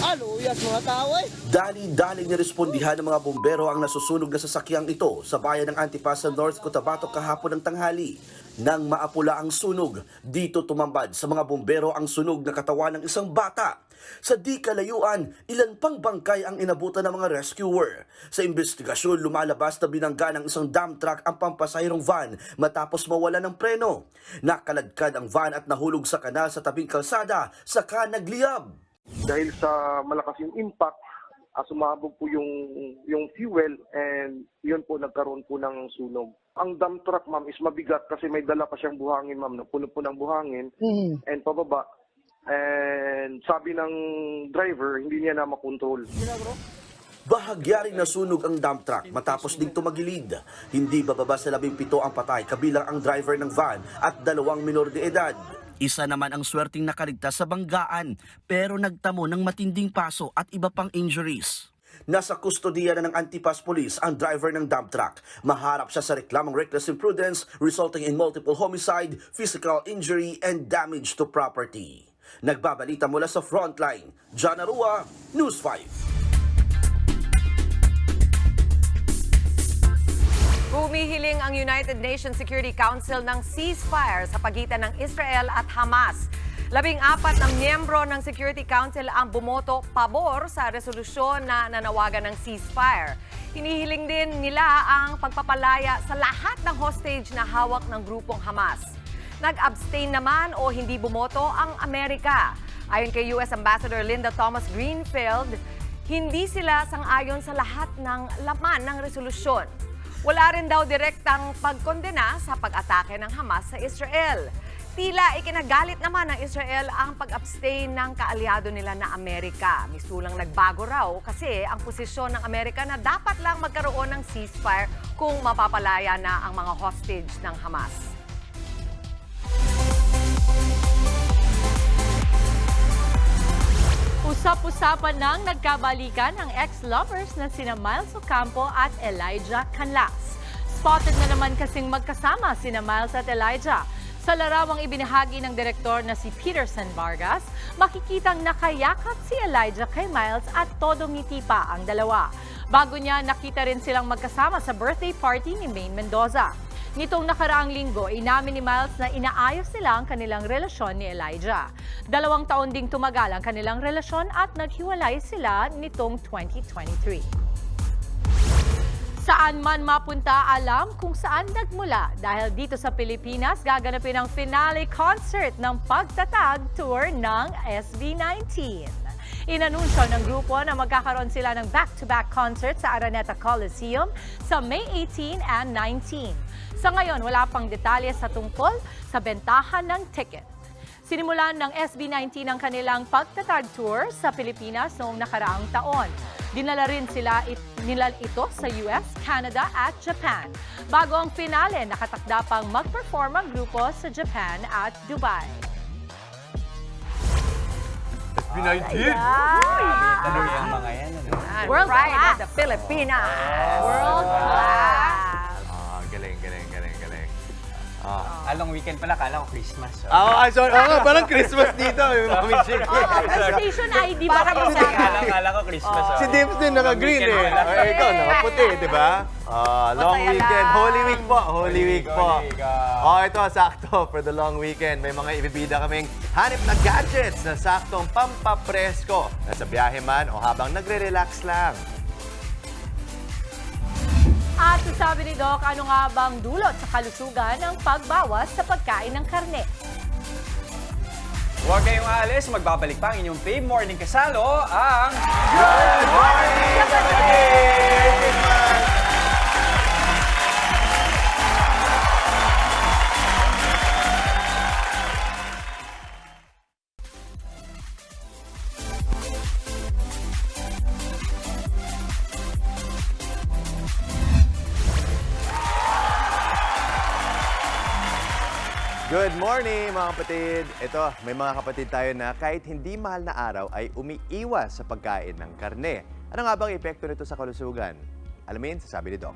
Speaker 7: Aluyas mga tao eh.
Speaker 23: Dali-daling nirespondihan ng mga bumbero ang nasusunog na sasakyang ito sa bayan ng Antipas sa North Cotabato kahapon ng tanghali. Nang maapula ang sunog, dito tumambad sa mga bumbero ang sunog na katawan ng isang bata. Sa di kalayuan, ilan pang bangkay ang inabutan ng mga rescuer. Sa investigasyon, lumalabas na binangga ng isang dump truck ang pampasahirong van matapos mawala ng preno. Nakaladkad ang van at nahulog sa kanal sa tabing kalsada, saka nagliyab.
Speaker 24: Dahil sa malakas yung impact, sumabog po yung fuel and yun po nagkaroon po ng sunog. Ang dump truck, ma'am, is mabigat kasi may dala pa siyang buhangin, ma'am. Puno po ng buhangin and pababa. And sabi ng driver, hindi niya na makontrol.
Speaker 23: Bahagya rin nasunog ang dump truck matapos ding tumagilid. Hindi bababa sa 17 ang patay kabilang ang driver ng van at 2 minor de edad. Isa naman ang swerteng nakaligtas sa banggaan pero nagtamo ng matinding paso at iba pang injuries. Nasa kustodiya na ng Antipas Police ang driver ng dump truck. Maharap siya sa reklamong reckless imprudence resulting in multiple homicide, physical injury, and damage to property. Nagbabalita mula sa Frontline, John Arua, News 5.
Speaker 6: Humihiling ang United Nations Security Council ng ceasefire sa pagitan ng Israel at Hamas. 14 na miyembro ng Security Council ang bumoto pabor sa resolusyon na nanawagan ng ceasefire. Hinihiling din nila ang pagpapalaya sa lahat ng hostage na hawak ng grupong Hamas. Nag-abstain naman o hindi bumoto ang Amerika. Ayon kay US Ambassador Linda Thomas-Greenfield, hindi sila sang-ayon sa lahat ng laman ng resolusyon. Wala rin daw direktang pagkondena sa pag-atake ng Hamas sa Israel. Tila ikinagalit naman ng Israel ang pag-abstain ng kaalyado nila na Amerika. Misulang nagbago raw kasi ang posisyon ng Amerika na dapat lang magkaroon ng ceasefire kung mapapalaya na ang mga hostage ng Hamas.
Speaker 5: Usap-usapan nang nagkabalikan ang ex-lovers na sina Miles Ocampo at Elijah Canlas. Spotted na naman kasing magkasama sina Miles at Elijah. Sa larawang ibinahagi ng direktor na si Peterson Vargas, makikitang nakayakap si Elijah kay Miles at todo ngiti pa ang dalawa. Bago niya, nakita rin silang magkasama sa birthday party ni Maine Mendoza. Nitong nakaraang linggo, inamin ni Miles na inaayos nila ang kanilang relasyon ni Elijah. 2 taon ding tumagal ang kanilang relasyon at naghiwalay sila nitong 2023. Saan man mapunta, alam kung saan nagmula. Dahil dito sa Pilipinas, gaganapin ang finale concert ng pagtatag tour ng SB19. Inanunsyo ng grupo na magkakaroon sila ng back-to-back concert sa Araneta Coliseum sa May 18 and 19. Sa ngayon, wala pang detalye sa tungkol sa bentahan ng ticket. Sinimulan ng SB19 ang kanilang pagtatag tour sa Pilipinas noong nakaraang taon. Dinala rin nila ito sa US, Canada at Japan. Bago ang finale, nakatakda pang mag-perform ang grupo sa Japan at Dubai.
Speaker 3: SB19!
Speaker 6: Ano
Speaker 3: yung mga yan?
Speaker 6: World Pride of the Pilipinas! World class!
Speaker 4: Galing.
Speaker 3: Long weekend pala, kala ko Christmas.
Speaker 4: Sorry. Parang Christmas dito. Mami Chick.
Speaker 5: Station ID ba kayo sa akin?
Speaker 3: Kala ko Christmas.
Speaker 4: Si Dims din naka-green eh. Ikaw, nakaputi, di ba? Long weekend. Holy Week po. Holy Week po. Ito, sakto for the long weekend. May mga ibibida kaming hanip na gadgets na saktong pampapresko. Nasa biyahe man o habang nagre-relax lang.
Speaker 5: At sabi ni Doc, ano nga bang dulot sa kalusugan ng pagbawas sa pagkain ng karne?
Speaker 3: Huwag kayong aalis, magbabalik pa ang inyong fave morning kasalo, ang Good Morning Kapatid!
Speaker 4: Good morning mga kapatid! Ito, may mga kapatid tayo na kahit hindi mahal na araw ay umiiwas sa pagkain ng karne. Ano nga bang epekto nito sa kalusugan? Alamin, sasabi ni Doc.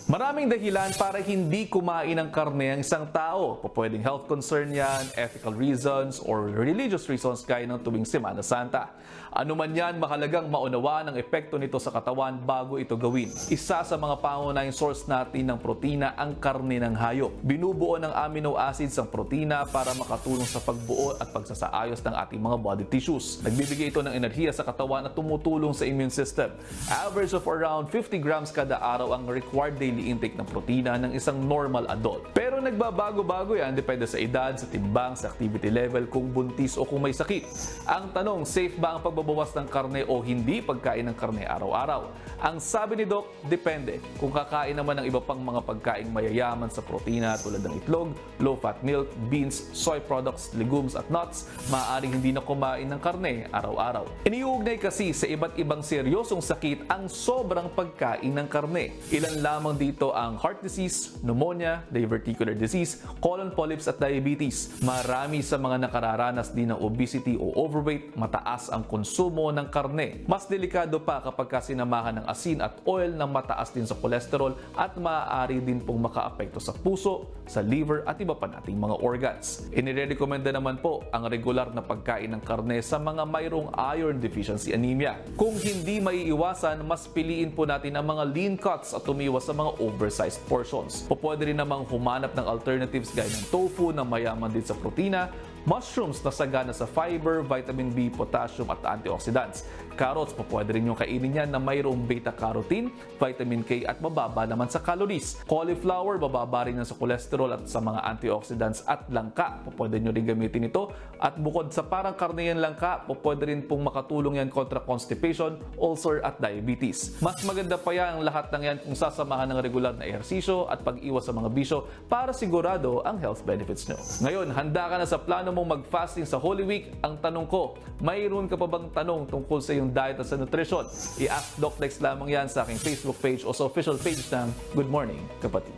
Speaker 1: Maraming dahilan para hindi kumain ng karne ang isang tao. Pwedeng health concern yan, ethical reasons, or religious reasons gaya ng tuwing Semana Santa. Ano man yan, mahalagang maunawaan ang epekto nito sa katawan bago ito gawin. Isa sa mga pangunahing source natin ng protina ang karne ng hayop. Binubuo ng amino acids ang protina para makatulong sa pagbuo at pagsasaayos ng ating mga body tissues. Nagbibigay ito ng enerhiya sa katawan at tumutulong sa immune system. Average of around 50 grams kada araw ang required daily intake ng protina ng isang normal adult. Pero nagbabago-bago yan depende sa edad, sa timbang, sa activity level, kung buntis o kung may sakit. Ang tanong, safe ba ang pagbabawas ng karne o hindi pagkain ng karne araw-araw? Ang sabi ni Doc, depende. Kung kakain naman ng iba pang mga pagkaing mayayaman sa protina tulad ng itlog, low-fat milk, beans, soy products, legumes at nuts, maaaring hindi na kumain ng karne araw-araw. Iniuugnay kasi sa iba't ibang seryosong sakit ang sobrang pagkain ng karne. Ilan lamang dito ang heart disease, pneumonia, diverticular disease, colon polyps at diabetes. Marami sa mga nakararanas din ng obesity o overweight, mataas ang konsumo ng karne. Mas delikado pa kapag sinamahan ng asin at oil na mataas din sa cholesterol at maaari din pong makaapekto sa puso, sa liver at iba pa nating mga organs. Inirekomenda naman po ang regular na pagkain ng karne sa mga mayroong iron deficiency anemia. Kung hindi maiiwasan, mas piliin po natin ang mga lean cuts at umiwas sa mga oversized portions. Pwede rin namang humanap ng alternatives gaya ng tofu na mayaman din sa protina, mushrooms na sagana sa fiber, vitamin B, potassium at antioxidants. Carrots, pwede rin yung kainin yan na mayroong beta-carotene, vitamin K at mababa naman sa calories. Cauliflower, bababa rin yan sa cholesterol at sa mga antioxidants at langka. Pwede nyo rin gamitin ito. At bukod sa parang karne yan langka, pwede rin pong makatulong yan kontra constipation, ulcer at diabetes. Mas maganda pa yan ang lahat ng yan kung sasamahan ng regular na ehersisyo at pag-iwas sa mga bisyo para sigurado ang health benefits nyo. Ngayon, handa ka na sa plano mong mag-fasting sa Holy Week? Ang tanong ko, mayroon ka pa bang tanong tungkol sa iyong diet at sa nutrisyon? I-ask Doc Dex lamang yan sa aking Facebook page o sa official page ng Good Morning Kapatid.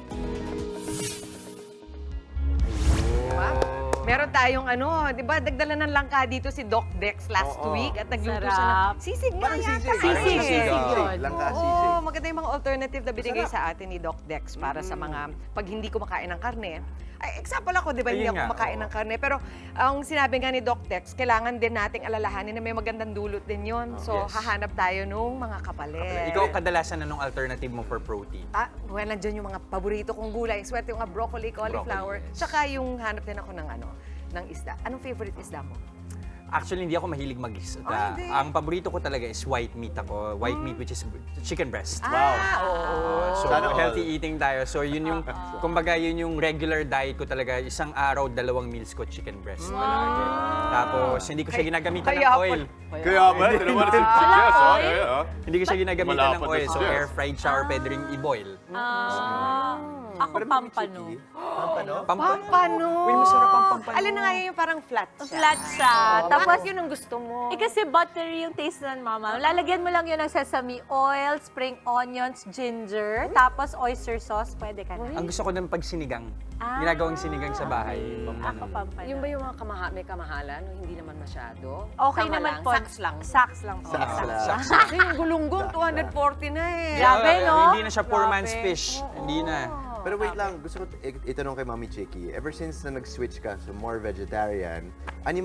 Speaker 6: Meron tayong di ba, nagdala ng langka dito si Doc Dex last week at nagluto siya ng sisig nga yata.
Speaker 5: Sisig yun.
Speaker 4: Langka sisig.
Speaker 6: Oo, maganda yung mga alternative na binigay sa atin ni Doc Dex para sa mga pag hindi kumakain ng karne. Ay, example ako, di ba, hindi ako kumakain ng karne. Pero ang sinabi nga ni Doc Dex, kailangan din nating alalahanin na may magandang dulot din yun. So, hahanap tayo nung mga kapalit.
Speaker 3: Ikaw kadalasan anong alternative mo for protein?
Speaker 6: Well, nandyan yung mga paborito kong gulay. Swerte yung mga broccoli, cauliflower. Tsaka yung hanap din ako ng isda. Anong favorite isda mo?
Speaker 3: Actually, hindi ako mahilig mag-isda. Ang paborito ko talaga is white meat ako. White meat which is chicken breast. So, healthy eating tayo. So, yun yung, kumbaga, yun yung regular diet ko talaga. Isang araw, 2 meals ko chicken breast palagi. Tapos, hindi ko siya ginagamitan ng oil.
Speaker 4: Kaya ba?
Speaker 3: Hindi ko siya ginagamitan ng oil. So, air fried siya or pwede rin i-boil.
Speaker 5: Ako pampano.
Speaker 6: Pampano.
Speaker 3: Uy, masarap ang pampano.
Speaker 6: Alin na nga yun yung parang flat siya?
Speaker 5: Flat siya.
Speaker 6: Tapos yun ang gusto mo.
Speaker 5: Kasi buttery yung taste nun, Mama. Lalagyan mo lang yun ng sesame oil, spring onions, ginger, tapos oyster sauce. Pwede ka na.
Speaker 3: Ang gusto ko ng pagsinigang.
Speaker 5: Ah.
Speaker 3: Ginagawang sinigang sa bahay.
Speaker 5: Ako pampano.
Speaker 6: Yung ba yung mga may kamahalan? No, hindi naman masyado.
Speaker 5: Okay
Speaker 6: Tama
Speaker 5: naman
Speaker 6: lang,
Speaker 5: po.
Speaker 6: Saks lang.
Speaker 5: Saks lang po.
Speaker 6: Kasi yung gulunggong, 240 na eh.
Speaker 5: Grabe, no?
Speaker 3: Hindi na siya poor man's fish. Hindi na.
Speaker 4: Pero wait lang, gusto ko itanong kay Mami Chicky. Ever since na nag-switch ka to more vegetarian, ano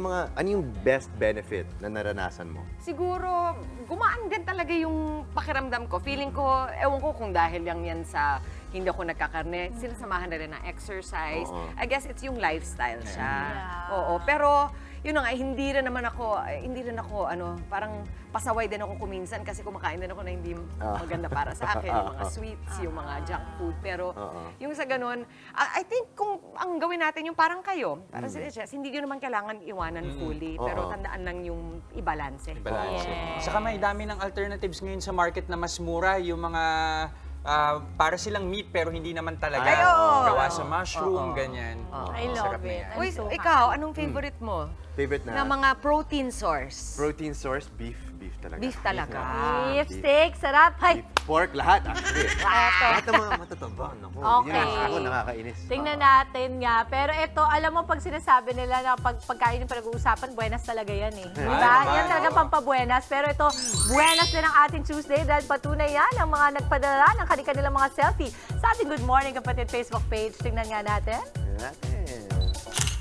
Speaker 4: yung best benefit na naranasan mo?
Speaker 6: Siguro, gumaan din talaga yung pakiramdam ko. Feeling ko, ewan ko kung dahil lang yan sa hindi ako nagkakarne, sinasamahan na rin ng exercise.
Speaker 4: Oo.
Speaker 6: I guess it's yung lifestyle siya. Oo, pero yun na nga, hindi rin ako, parang pasaway din ako kuminsan kasi kumakain din ako na hindi maganda para sa akin, yung mga sweets, yung mga junk food. Pero yung sa ganun, I think kung ang gawin natin yung parang kayo, para sa Jess, hindi nyo naman kailangan iwanan fully, pero tandaan lang yung i-balance.
Speaker 3: Saka may dami ng alternatives ngayon sa market na mas mura, yung mga para silang meat pero hindi naman talaga. Gawa sa mushroom, ganyan.
Speaker 5: I love it.
Speaker 6: Uy, ikaw, anong favorite mo?
Speaker 4: Favorite
Speaker 6: Na mga protein source?
Speaker 4: Protein source, beef talaga.
Speaker 6: Beef talaga.
Speaker 5: Beef steak, sarap. Ay,
Speaker 4: Pork, lahat actually. Lahat ng mga matataba. Naku,
Speaker 5: Okay.
Speaker 4: yun ako nakakainis.
Speaker 5: tingnan natin nga. Pero ito, alam mo, pag sinasabi nila na pagkain yung pinag-uusapan, buenas talaga yan eh. Di ba? Yan talaga pampabuenas. Pero ito, buenas din ang ating Tuesday dahil patunay yan ang mga nagpadala ng kanilang mga selfie sa ating Good Morning Kapatid Facebook page. Tingnan nga natin.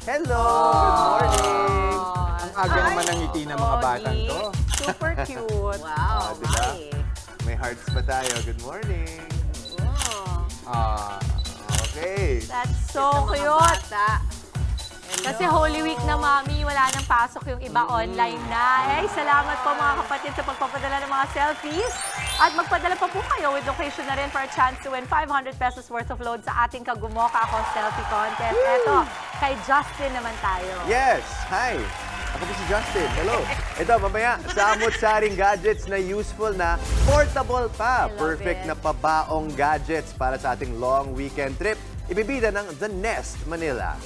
Speaker 4: Hello! Good morning!
Speaker 3: Ang aga naman ng ngiti ng mga batang to.
Speaker 5: Super cute.
Speaker 6: Wow,
Speaker 4: diba? May hearts pa tayo. Good morning! Okay.
Speaker 5: That's so cute. Kasi Holy Week na, Mami, wala nang pasok yung iba, online na. Salamat po mga kapatid sa pagpapadala ng mga selfies. At magpadala pa po kayo with location na rin for a chance to win 500 pesos worth of load sa ating Kagumoka Ako Selfie Contest. Eto, kay Justin naman tayo.
Speaker 4: Yes! Hi! Ako po si Justin. Hello! Ito, mamaya, samot-saring gadgets na useful na, portable pa. Perfect na pabaong gadgets para sa ating long weekend trip. Ibibida ng The Nest, Manila.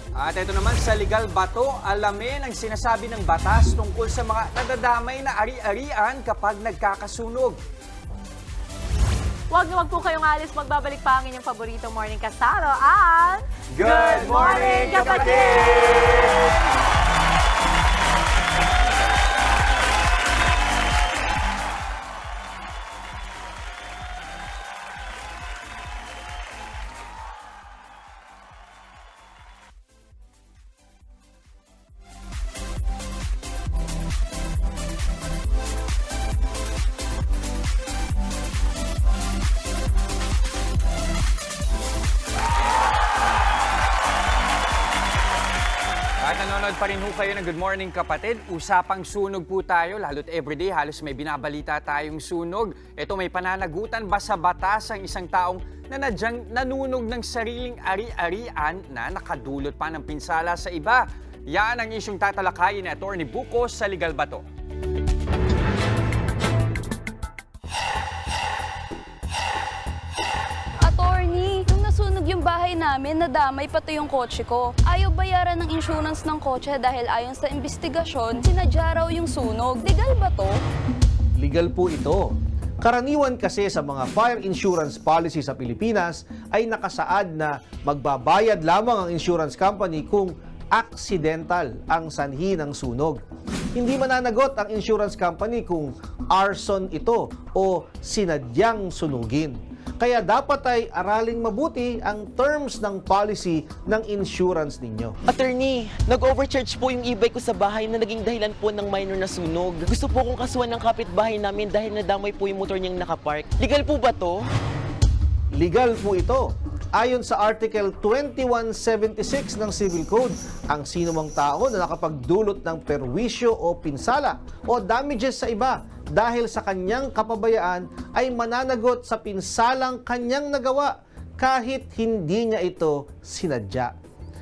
Speaker 3: At ito naman sa Legal Bato, alamin ang sinasabi ng batas tungkol sa mga nadadamay na ari-arian kapag nagkakasunog.
Speaker 5: Huwag na huwag po kayong alis, magbabalik pa ang inyong paboritong morning kasaro ang
Speaker 4: Good Morning, Kapatid!
Speaker 3: At nanonood pa rin ho kayo ng Good Morning Kapatid. Usapang sunog po tayo, lalo't everyday halos may binabalita tayong sunog. Ito, may pananagutan ba sa batas ang isang taong nadyang nanunog ng sariling ari-arian na nakadulot pa ng pinsala sa iba? Yan ang isyong tatalakayin ni Atty. Bucos sa Legal Bato.
Speaker 8: Attorney, nung nasunog yung bahay namin, nadamay pati yung kotse ko. Ayaw bayaran ng insurance ng kotse dahil ayon sa investigasyon, sinadya raw yung sunog. Legal ba to?
Speaker 9: Legal po ito. Karaniwan kasi sa mga fire insurance policy sa Pilipinas ay nakasaad na magbabayad lamang ang insurance company kung accidental ang sanhi ng sunog. Hindi mananagot ang insurance company kung arson ito o sinadyang sunugin. Kaya dapat ay araling mabuti ang terms ng policy ng insurance ninyo.
Speaker 11: Attorney, nag-overcharge po yung e-bike ko sa bahay na naging dahilan po ng minor na sunog. Gusto po kong kasuhan ng kapitbahay namin dahil nadamay po yung motor niyang nakapark. Legal po ba to?
Speaker 9: Legal po ito. Ayon sa Article 2176 ng Civil Code, ang sinumang tao na nakapagdulot ng perwisyo o pinsala o damages sa iba dahil sa kanyang kapabayaan ay mananagot sa pinsalang kanyang nagawa kahit hindi niya ito sinadya.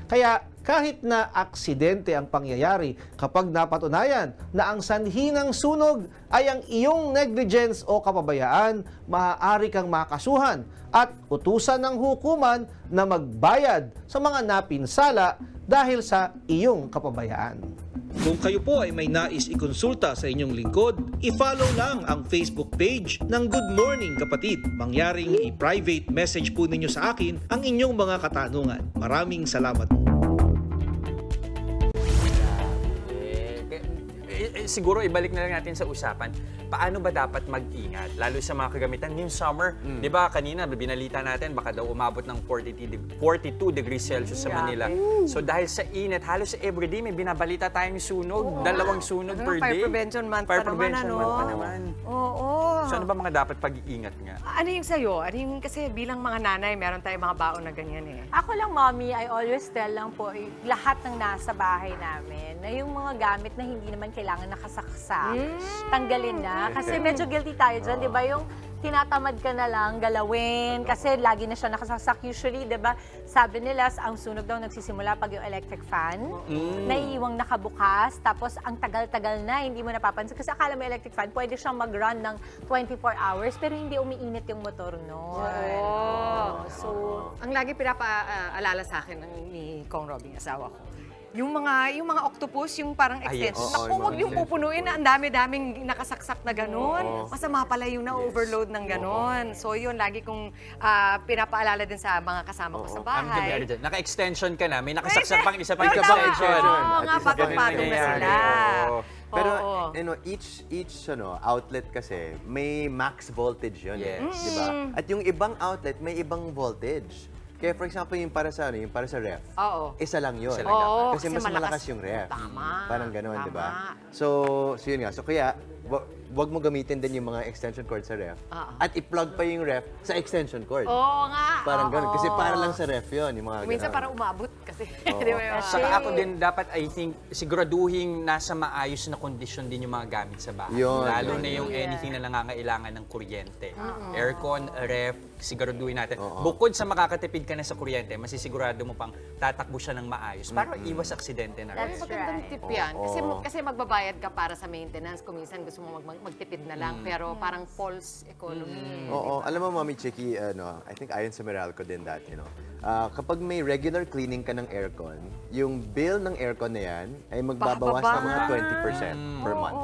Speaker 9: Kaya Kahit na aksidente ang pangyayari, kapag napatunayan na ang sanhi ng sunog ay ang iyong negligence o kapabayaan, maaari kang makasuhan at utusan ng hukuman na magbayad sa mga napinsala dahil sa iyong kapabayaan. Kung kayo po ay may nais ikonsulta sa inyong lingkod, i-follow lang ang Facebook page ng Good Morning Kapatid. Mangyaring i-private message po ninyo sa akin ang inyong mga katanungan. Maraming salamat.
Speaker 3: Siguro ibalik na lang natin sa usapan, paano ba dapat mag-ingat? Lalo sa mga kagamitan ngayong summer. Di ba kanina binalita natin baka daw umabot ng 42 degrees Celsius sa Manila. So dahil sa init, halos everyday may binabalita tayong sunog, 2 sunog per day.
Speaker 6: Fire Prevention Month
Speaker 3: Fire
Speaker 6: pa naman,
Speaker 3: Prevention
Speaker 6: ano?
Speaker 3: Month pa naman.
Speaker 6: Oo.
Speaker 3: So ano ba mga dapat pag-iingat nga?
Speaker 6: Ano yung sa'yo? Ano yung, kasi bilang mga nanay, meron tayong mga baon na ganyan eh.
Speaker 5: Ako lang, Mommy, I always tell lang po, lahat ng nasa bahay namin, na yung mga gamit na hindi naman kailangan nakasaksak, tanggalin na. Kasi medyo guilty tayo dyan, di ba? Yung tinatamad ka na lang galawin kasi lagi na siya nakasaksak. Usually, di ba, sabi nila, ang sunog daw nagsisimula pag yung electric fan, naiiwang nakabukas, tapos ang tagal-tagal na, hindi mo napapansin. Kasi akala mo electric fan, pwede siyang mag-run ng 24 hours, pero hindi umiinit yung motor noon.
Speaker 6: So, ang lagi pinapaalala sa akin ni Kong Robby, asawa ko, yung mga octopus, yung parang extension. Naku, huwag yung pupunuin na ang dami-daming nakasaksak na gano'n. Masama pala yung na-overload ng gano'n. So yun, lagi kong pinapaalala din sa mga kasama ko sa bahay.
Speaker 3: Naka-extension ka na, may nakasaksak pang isa pang extension.
Speaker 6: Oo nga, patong-patong na sila.
Speaker 4: Pero each outlet kasi may max voltage yun, di ba? At yung ibang outlet may ibang voltage. Kaya for example, yung para sa ref, isa lang yun. Kasi mas malakas yung ref. Parang gano'n, di ba? So yun nga. So kaya, wag mo gamitin din yung mga extension cord sa ref. At i-plug pa yung ref sa extension cord.
Speaker 6: Oo nga.
Speaker 4: Parang gano'n. Kasi para lang sa ref yun, yung mga
Speaker 6: minsan
Speaker 4: gano'n.
Speaker 6: parang umabot kasi.
Speaker 3: Saka ako din dapat, I think, siguraduhin nasa maayos na kondisyon din yung mga gamit sa bahay. Lalo na yung anything na nangangailangan ng kuryente. Aircon, ref, siguraduhin natin. Bukod sa makakatipid ka na sa kuryente, masisigurado mo pang tatakbo siya ng maayos para iwas aksidente na rin.
Speaker 6: That's magandang tip yan. Kasi magbabayad ka para sa maintenance. Kung minsan gusto mo magtipid na lang, pero parang false economy.
Speaker 4: Oo. Alam mo, Mami Chicky, I think ayon sa Meralco din dati, kapag may regular cleaning ka ng aircon, yung bill ng aircon na yan ay magbabawas ng mga 20% per month.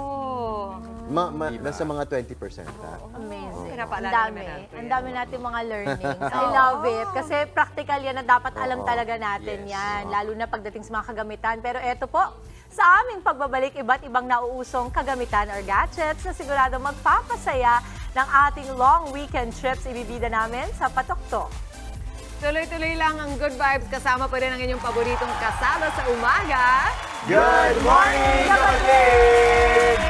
Speaker 4: Nasa mga 20%.
Speaker 5: Amazing.
Speaker 6: Pinapaalala
Speaker 5: Ang dami natin mga learnings. I love it. Kasi practical yan na dapat alam talaga natin yan. Lalo na pagdating sa mga kagamitan. Pero eto po, sa aming pagbabalik, iba't ibang nauusong kagamitan or gadgets na sigurado magpapasaya ng ating long weekend trips. Ibibida namin sa Patok-Tok.
Speaker 6: Tuloy-tuloy lang ang good vibes. Kasama pa rin ang inyong paboritong kasama sa umaga.
Speaker 4: Good morning, kapatid!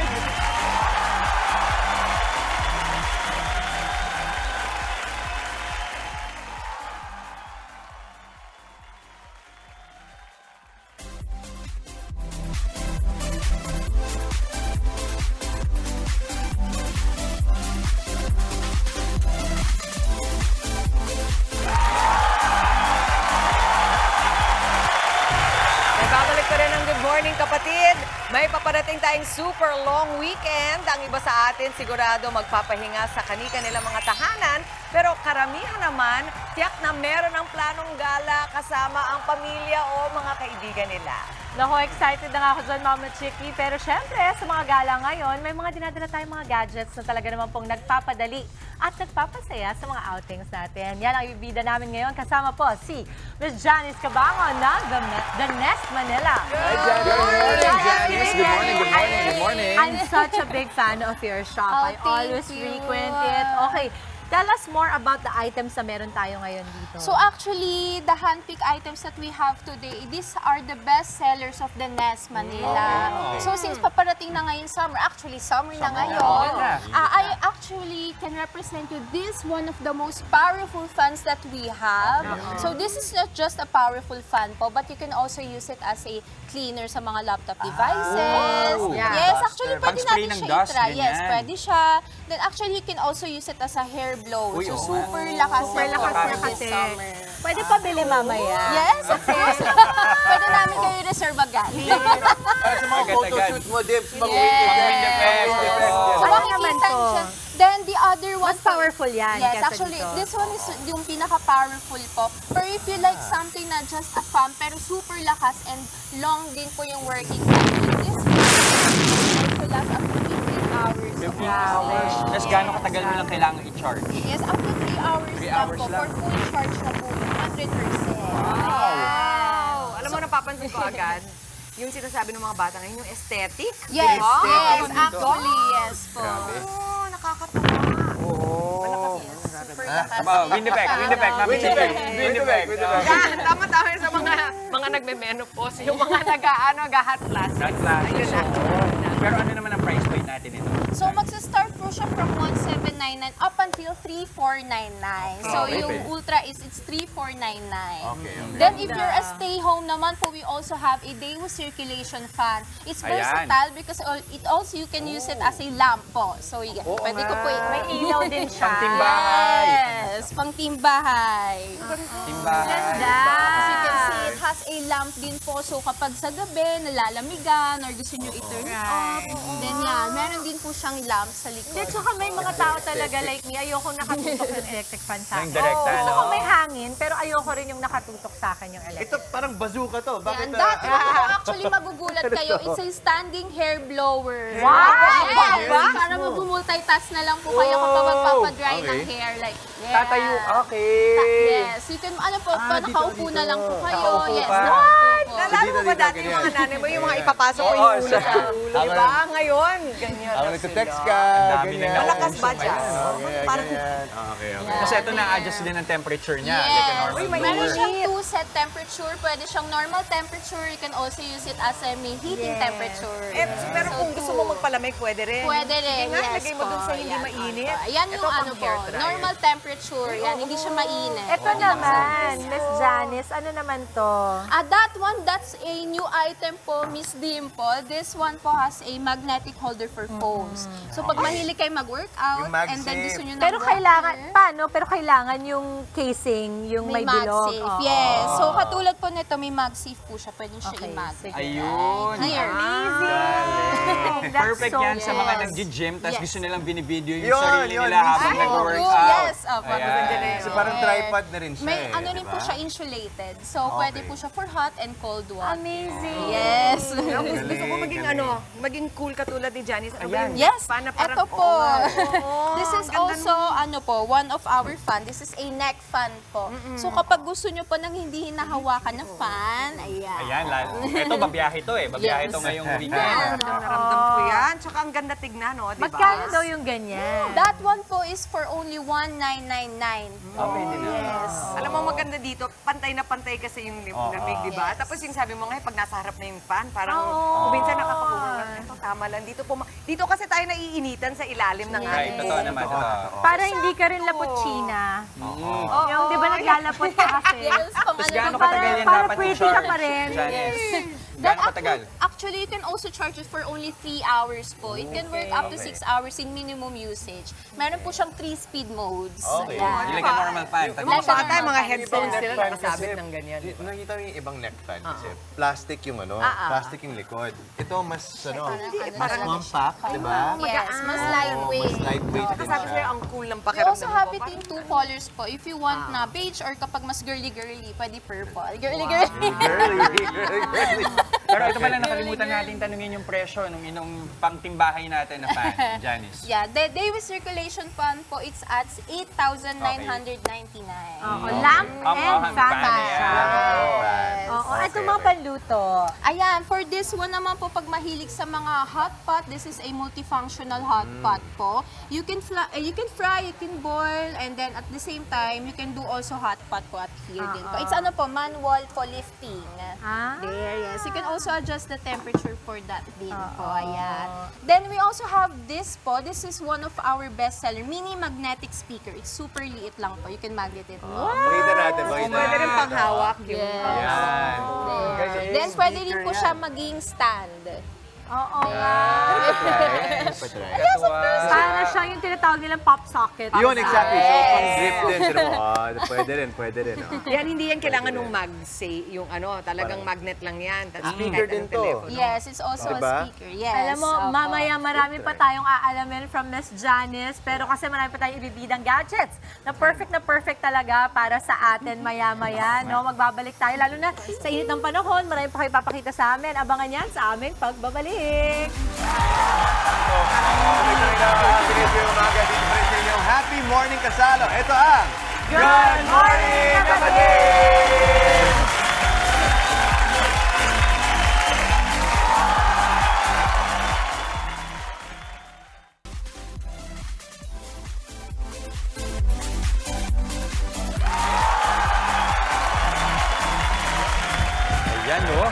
Speaker 6: Babalik pa rin ang good morning, kapatid. May paparating tayong super long weekend. Ang iba sa atin sigurado magpapahinga sa kani-kanilang mga tahanan. Pero karamihan naman, tiyak na meron ng planong gala kasama ang pamilya o mga kaibigan nila.
Speaker 5: Naku, excited na nga ako dyan, Mama Chicky. Pero syempre, sa mga gala ngayon, may mga dinadala tayong mga gadgets na talaga naman pong nagpapadali at nagpapasaya sa mga outings natin. Yan ang ibida namin ngayon. Kasama po si Ms. Janice Cabangon ng The Nest Manila.
Speaker 3: Hi, Janice! Good morning, good morning, good morning.
Speaker 5: I'm such a big fan of your shop. I always frequent it. Okay. Tell us more about the items na meron tayo ngayon dito.
Speaker 8: So actually, the hand-picked items that we have today, these are the best sellers of the Nest Manila. So since paparating na ngayon summer, actually summer na ngayon, I actually can represent you this one of the most powerful fans that we have. So this is not just a powerful fan po, but you can also use it as a cleaner sa mga laptop devices. Yes, actually pwede natin siya i-try. Yes, pwede siya. Then actually, you can also use it as a hair blow.
Speaker 3: Uy,
Speaker 8: So
Speaker 3: oo
Speaker 8: super
Speaker 3: nga.
Speaker 8: lakas
Speaker 5: Super
Speaker 8: yan
Speaker 5: lakas
Speaker 8: for
Speaker 5: na
Speaker 8: this
Speaker 5: kasi.
Speaker 8: summer.
Speaker 5: Pwede pa bili mamaya.
Speaker 8: Yes, of course. Pwede namin kayo reserve agad.
Speaker 4: Para sa mga photoshoot mo, Debs,
Speaker 8: Yes.
Speaker 3: Wind effect.
Speaker 8: So
Speaker 5: Ano naman
Speaker 8: makikita
Speaker 5: to?
Speaker 8: siya. Then the other one,
Speaker 5: Mas powerful yan
Speaker 8: Yes,
Speaker 5: kesa
Speaker 8: actually,
Speaker 5: dito.
Speaker 8: this one is yung pinaka-powerful po. Pero if you like something na just a pump, pero super lakas and long din po yung working time. This also last up to 15 hours.
Speaker 3: 15 hours. Tapos gano'ng katagal mo lang kailangan i-charge?
Speaker 8: Yes, up to 3 hours
Speaker 3: 3
Speaker 8: lang
Speaker 3: hours
Speaker 8: po.
Speaker 3: lang.
Speaker 8: For full charge na po, 100%.
Speaker 6: Wow! Alam mo, napapansin ko agad, yung sinasabi ng mga bata ngayon, yung aesthetic.
Speaker 8: Yes,
Speaker 6: Diba?
Speaker 8: yes,
Speaker 6: Dito.
Speaker 8: actually, yes po.
Speaker 6: Oh, nakakatawa.
Speaker 8: Super lakas.
Speaker 3: Wind effect, wind effect. Mami,
Speaker 4: Wind effect,
Speaker 3: wind effect.
Speaker 6: Yan, tama-tama sa mga nagme-menopause, yung mga nag-hot flash.
Speaker 3: That flashes. Pero ano naman ang price point natin ito?
Speaker 8: So, magsa-start po siya from 1,799 up until 3,499. So,
Speaker 3: Okay.
Speaker 8: yung Ultra is, it's 3,499.
Speaker 4: Okay.
Speaker 8: Then, if you're a stay-home naman po, we also have a Daewoo circulation fan. It's
Speaker 3: Ayan.
Speaker 8: versatile because it also, you can use it as a lamp po. So, yeah, pwede ko po
Speaker 5: May ilaw din siya.
Speaker 3: Pang-timbahay.
Speaker 8: Yes, pang-timbahay.
Speaker 3: Timbahan.
Speaker 8: As you can see, it has a lamp din po. So, kapag sa gabi, nalalamigan, or gusto nyo i-turn it off, then yan, meron din po siyang lamp sa likod.
Speaker 5: Hindi, tsaka may mga tao talaga like me, ayoko nakatutok ng electric fan sa akin.
Speaker 3: Yung direkta,
Speaker 5: Gusto
Speaker 3: no?
Speaker 5: ko may hangin, pero ayoko rin yung nakatutok sa akin yung electric.
Speaker 4: Ito parang bazooka to. Bakit?
Speaker 8: Yan, that one po, actually magugulat kayo. It's a standing hair blower.
Speaker 5: Wow!
Speaker 8: Yes!
Speaker 5: Ba?
Speaker 8: Para mag-multitask na lang po kayo kapag magpapadry ng
Speaker 4: Okay.
Speaker 8: hair. Like, yes.
Speaker 3: Tatayo. Okay.
Speaker 8: Yes. You can, ano po, nakaupo na lang po kayo.
Speaker 3: Nakaupo
Speaker 8: yes,
Speaker 3: pa.
Speaker 8: nakaupo po.
Speaker 6: Nalala mo ba dati yung mga nanay mo, yung mga ipapasok ko yung ulo sa ulo, diba? Ngayon, ganyan
Speaker 4: Habang
Speaker 6: na
Speaker 4: nagte-text
Speaker 6: sila.
Speaker 4: ka,
Speaker 3: dami
Speaker 4: ganyan.
Speaker 3: na
Speaker 6: Malakas ba dyan? Parang
Speaker 4: Okay.
Speaker 3: Kasi ito na-adjust din ang temperature niya.
Speaker 8: Yes.
Speaker 3: Like a normal
Speaker 8: Meron
Speaker 3: blower.
Speaker 8: siyang two-set temperature. Pwede siyang normal temperature. You can also use it as a may heating temperature.
Speaker 6: pero kung gusto mo magpalamig, pwede rin.
Speaker 8: Pwede rin,
Speaker 6: Sige nga,
Speaker 8: yes
Speaker 6: lagay mo dun
Speaker 8: po.
Speaker 6: sa hindi
Speaker 8: Yan,
Speaker 6: mainit.
Speaker 8: Ayan
Speaker 6: Ito
Speaker 8: yung
Speaker 6: pang
Speaker 8: ano po,
Speaker 6: hair dryer.
Speaker 8: normal temperature. Yan, hindi siya mainit.
Speaker 5: Ito naman, Miss Janice, ano naman to?
Speaker 8: That one, that's a new item po, Miss Dimple. This one po has a magnetic holder for phones. So pag mahilig kayo mag-workout,
Speaker 4: Yung MagSafe.
Speaker 8: and then gusto nyo na
Speaker 5: Pero kailangan, paano? Pero kailangan yung casing, yung may bilog.
Speaker 8: MagSafe,
Speaker 5: Oo.
Speaker 8: yes. So katulad po nito, may MagSafe po siya. Pwede siya
Speaker 5: Okay,
Speaker 8: i-mag.
Speaker 5: sige.
Speaker 3: Ayun.
Speaker 8: Here.
Speaker 5: That's
Speaker 3: Perfect
Speaker 5: so
Speaker 3: yan sa mga
Speaker 8: yes.
Speaker 3: nag-gym, tapos
Speaker 8: Yes.
Speaker 3: gusto nilang binibideo yung
Speaker 4: Yun,
Speaker 3: sarili
Speaker 4: yun,
Speaker 3: nila habang
Speaker 4: mismo.
Speaker 3: nag-workout.
Speaker 8: Yes, opo.
Speaker 3: Ayan.
Speaker 4: Kasi parang tripod na rin siya
Speaker 8: May
Speaker 4: eh,
Speaker 8: ano
Speaker 4: di
Speaker 8: rin
Speaker 4: ba?
Speaker 8: po siya insulated. So pwede po siya for hot and cold water.
Speaker 5: Amazing.
Speaker 8: Yes.
Speaker 6: Gusto ko maging maging cool katulad ni Janice. Ano ba yung
Speaker 8: Yes,
Speaker 6: fan na parang,
Speaker 8: ito po.
Speaker 6: Oo,
Speaker 8: This is
Speaker 6: ganda
Speaker 8: also, one of our fan. This is a neck fan po. So kapag gusto nyo po nang hindi hinahawakan ng fan, ayan.
Speaker 3: Ayan, ito babiyahe to eh. Babiyahe to ngayong weekend.
Speaker 6: naramdam ko yan. Tsaka ang ganda tignan, no? Diba?
Speaker 5: Magkano daw yung ganyan?
Speaker 8: That one po is for only 1,999.
Speaker 3: Pwede na.
Speaker 8: Yes.
Speaker 6: Alam mo maganda dito, pantay na pantay kasi yung lamig, di ba? Tapos yung sabi mo nga, pag nasa harap na yung fan, parang minsan nakakakuha. Ito, tama lang. Dito kasi tayo naiinitan sa ilalim ng
Speaker 3: Right, totoo naman. Totoo.
Speaker 5: Para hindi ka rin lapot-china.
Speaker 3: Oo.
Speaker 5: Yung di ba naglalapot ka kasi?
Speaker 8: Yes, pang
Speaker 3: Tapos
Speaker 8: ano
Speaker 3: gaano
Speaker 8: naman.
Speaker 3: katagal yan
Speaker 5: para
Speaker 3: dapat
Speaker 5: pretty
Speaker 3: i-charge?
Speaker 5: ka pa rin.
Speaker 3: Janice?
Speaker 8: That
Speaker 3: Gaano katagal?
Speaker 8: actually, you can also charge it for only 3 hours po. It can work up to 6 hours in minimum usage. Meron po siyang 3-speed modes.
Speaker 4: Okay.
Speaker 8: Ayan.
Speaker 3: Yung like a normal fan.
Speaker 6: Yung mga bata,
Speaker 8: Like a
Speaker 6: mga
Speaker 8: normal
Speaker 6: headphones
Speaker 8: fan.
Speaker 6: sila nakasabit ng ganyan.
Speaker 4: Nakita mo yung ibang neck fan kasi plastic yung plastic yung likod. Ito mas mas compact, di ba?
Speaker 8: Yes, mas lightweight.
Speaker 4: Mas lightweight din
Speaker 6: Sabi
Speaker 4: siya.
Speaker 6: sa'yo, ang cool ng
Speaker 8: We
Speaker 6: pakiramdam
Speaker 8: also have
Speaker 6: mo.
Speaker 8: it in 2 colors po. If you want na beige or kapag mas girly-girly, pwede purple. Girly-girly.
Speaker 3: Pero ito pala, nakalimutan natin tanungin yung presyo ng inong pangtimbahay natin na fan, Janice.
Speaker 8: Yeah, the Daewoo circulation fan po, it's at 8,999.
Speaker 5: Oo, lamp and fan siya.
Speaker 8: Yes.
Speaker 5: Oo, ito mga panluto.
Speaker 8: Ayan, for this one naman po, pag mahilig sa mga hot pot, this is a multifunctional hot pot po. You can fry, you can boil, and then at the same time, you can do also hot pot po at here din po. It's ano po, manual po lifting. There, yes. You can also adjust the temperature for that din po. Ayan. Then we also have this po. This is one of our best seller, mini magnetic speaker. It's super liit lang po. You can magnet it.
Speaker 4: Pakita natin, pakita
Speaker 6: Pwede rin panghawak.
Speaker 8: Yes.
Speaker 4: Yan.
Speaker 8: Then pwede rin po siya maging stand.
Speaker 5: Oo nga.
Speaker 3: Yes, of course.
Speaker 5: Sana siya yung tinatawag nilang pop socket.
Speaker 4: Yun, exactly. So, pang grip din. Pero, pwede rin.
Speaker 6: Yan, hindi yan kailangan nung mag-say, yung talagang magnet lang yan. Tapos
Speaker 4: Speaker
Speaker 6: kahit
Speaker 4: din
Speaker 6: anong
Speaker 4: to.
Speaker 6: telepono.
Speaker 8: Yes, it's also
Speaker 4: Diba?
Speaker 8: a speaker. Yes.
Speaker 5: Alam mo,
Speaker 8: opo.
Speaker 5: mamaya marami pa tayong aalamin from Miss Janice, pero kasi marami pa tayong ibibidang gadgets na perfect talaga para sa atin maya-maya, no? Magbabalik tayo, lalo na sa init ng panahon, marami pa kayo papakita sa amin. Abangan yan sa aming pagbabalik.
Speaker 4: Happy morning, Kasalo. Ito ang
Speaker 5: Good Morning, Kapatid!
Speaker 3: Ayan, no?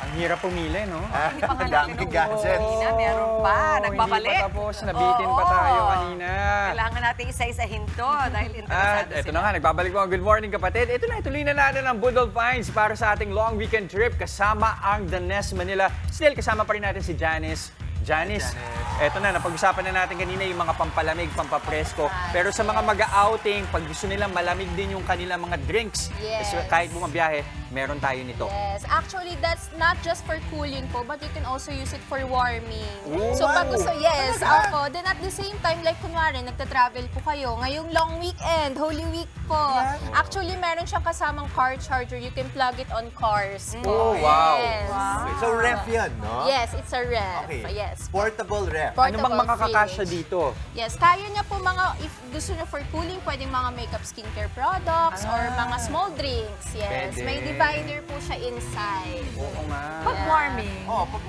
Speaker 3: Ang hirap pumili, no?
Speaker 4: Ang daming gadgets.
Speaker 6: Kanina, meron pa. Nagbabalik.
Speaker 3: Hindi pa tapos. Nabitin pa tayo kanina.
Speaker 6: Kailangan natin isa-isahin to dahil
Speaker 3: At
Speaker 6: interesado
Speaker 3: ito
Speaker 6: sila.
Speaker 3: na nga, nagbabalik mo ang Good Morning Kapatid. Ito na, ituloy na natin ang Budol Finds para sa ating long weekend trip kasama ang The Nest Manila. Still, kasama pa rin natin si Janice. Janice, eto na, napag-usapan na natin kanina yung mga pampalamig, pampapresko. Pero sa mga mag-outing, pag gusto nilang malamig din yung kanilang mga drinks,
Speaker 8: Yes.
Speaker 3: kahit bumabiyahe, meron tayo nito.
Speaker 8: Yes, actually that's not just for cooling po, but you can also use it for warming.
Speaker 3: Oh,
Speaker 8: So pag
Speaker 3: wow.
Speaker 8: gusto, yes, opo. Then at the same time, like kunwari, nagta-travel po kayo, ngayong long weekend, Holy Week po. Actually, meron siyang kasamang car charger. You can plug it on cars po.
Speaker 4: Oh, wow.
Speaker 8: Yes.
Speaker 4: So, ref yan, no?
Speaker 8: Yes, it's a ref.
Speaker 4: Okay.
Speaker 8: Yes.
Speaker 4: Portable ref.
Speaker 3: Ano bang
Speaker 8: Portable
Speaker 3: makakakasya
Speaker 8: fridge.
Speaker 3: dito?
Speaker 8: Yes, kaya niya po if gusto niya for cooling, pwedeng mga makeup skincare products or mga small drinks. Yes,
Speaker 3: Pwede.
Speaker 8: may divider po siya inside.
Speaker 3: Oo nga.
Speaker 5: Pag warming.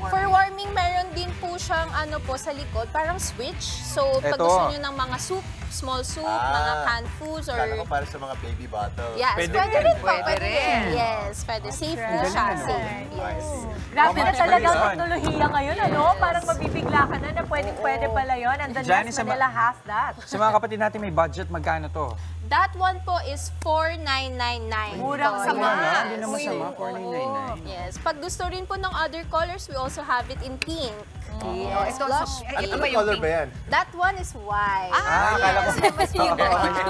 Speaker 8: For warming, meron din po siyang sa likod, parang switch. So, pag
Speaker 4: Eto.
Speaker 8: gusto niyo ng mga soup, small soup, mga canned foods, or...
Speaker 4: Kala ko para sa mga baby bottles.
Speaker 8: Yes,
Speaker 3: Pwede
Speaker 8: pwede
Speaker 3: rin.
Speaker 8: rin po.
Speaker 6: Pwede
Speaker 8: Pwede
Speaker 6: rin.
Speaker 8: rin. Yes, pwede. Safe po siya. Safe. Yes.
Speaker 5: Grabe na
Speaker 3: much
Speaker 5: talaga
Speaker 3: for
Speaker 5: ang
Speaker 3: this one?
Speaker 5: teknolohiya ngayon, ano? Parang mabibigla ka na pwede pala yun. And the
Speaker 3: Janice,
Speaker 5: Nest Manila has that.
Speaker 3: Sa mga kapatid natin, may budget, magkano to?
Speaker 8: That one po is 4,999.
Speaker 5: Murang
Speaker 8: So,
Speaker 5: sama.
Speaker 8: yes.
Speaker 3: Hindi naman sama, 4,999.
Speaker 8: Yes. Pag gusto rin po ng other colors, we also have it in pink. Yes,
Speaker 6: Ito,
Speaker 8: blush
Speaker 6: ito
Speaker 8: pink.
Speaker 6: ba yung
Speaker 4: color
Speaker 6: pink?
Speaker 4: ba yan?
Speaker 8: That one is white.
Speaker 3: akala ko.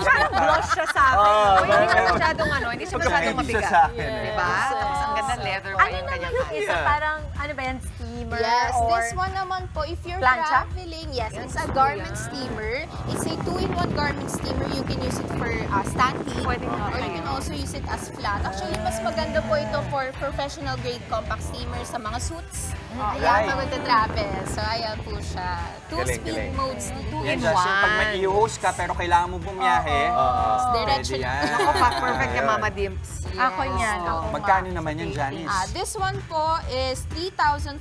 Speaker 5: Parang blush siya sa akin.
Speaker 6: Hindi siya masyadong hindi siya masyadong
Speaker 4: Hindi siya
Speaker 6: mabigat.
Speaker 4: sa akin, eh.
Speaker 6: Diba? Tapos ang ganda leather
Speaker 5: Ano
Speaker 6: yung
Speaker 5: naman
Speaker 6: kanyang
Speaker 5: yung isa?
Speaker 4: Yeah.
Speaker 5: Parang, ano ba yan? Steamer?
Speaker 8: Yes,
Speaker 5: or
Speaker 8: this one naman po, if you're
Speaker 5: plancha?
Speaker 8: traveling, yes, it's a garment steamer. It's a 2-in-1 garment steamer. You can use it for standing, or you can also use it as flat. Actually, mas maganda po ito for professional grade compact steamer sa mga suits. Ayan, pag magta-travel. So, ayan po siya.
Speaker 4: Galing.
Speaker 8: Two-speed modes dito.
Speaker 3: Yan, Justin, pag may i-host ka pero kailangan mo bumiyahe,
Speaker 8: Diretso
Speaker 3: pwede yan.
Speaker 6: Ako pa, perfect kay Mama Dimps.
Speaker 5: Ako niyan. Ako.
Speaker 3: Magkano naman yan, Janice?
Speaker 8: This one po is 3,499.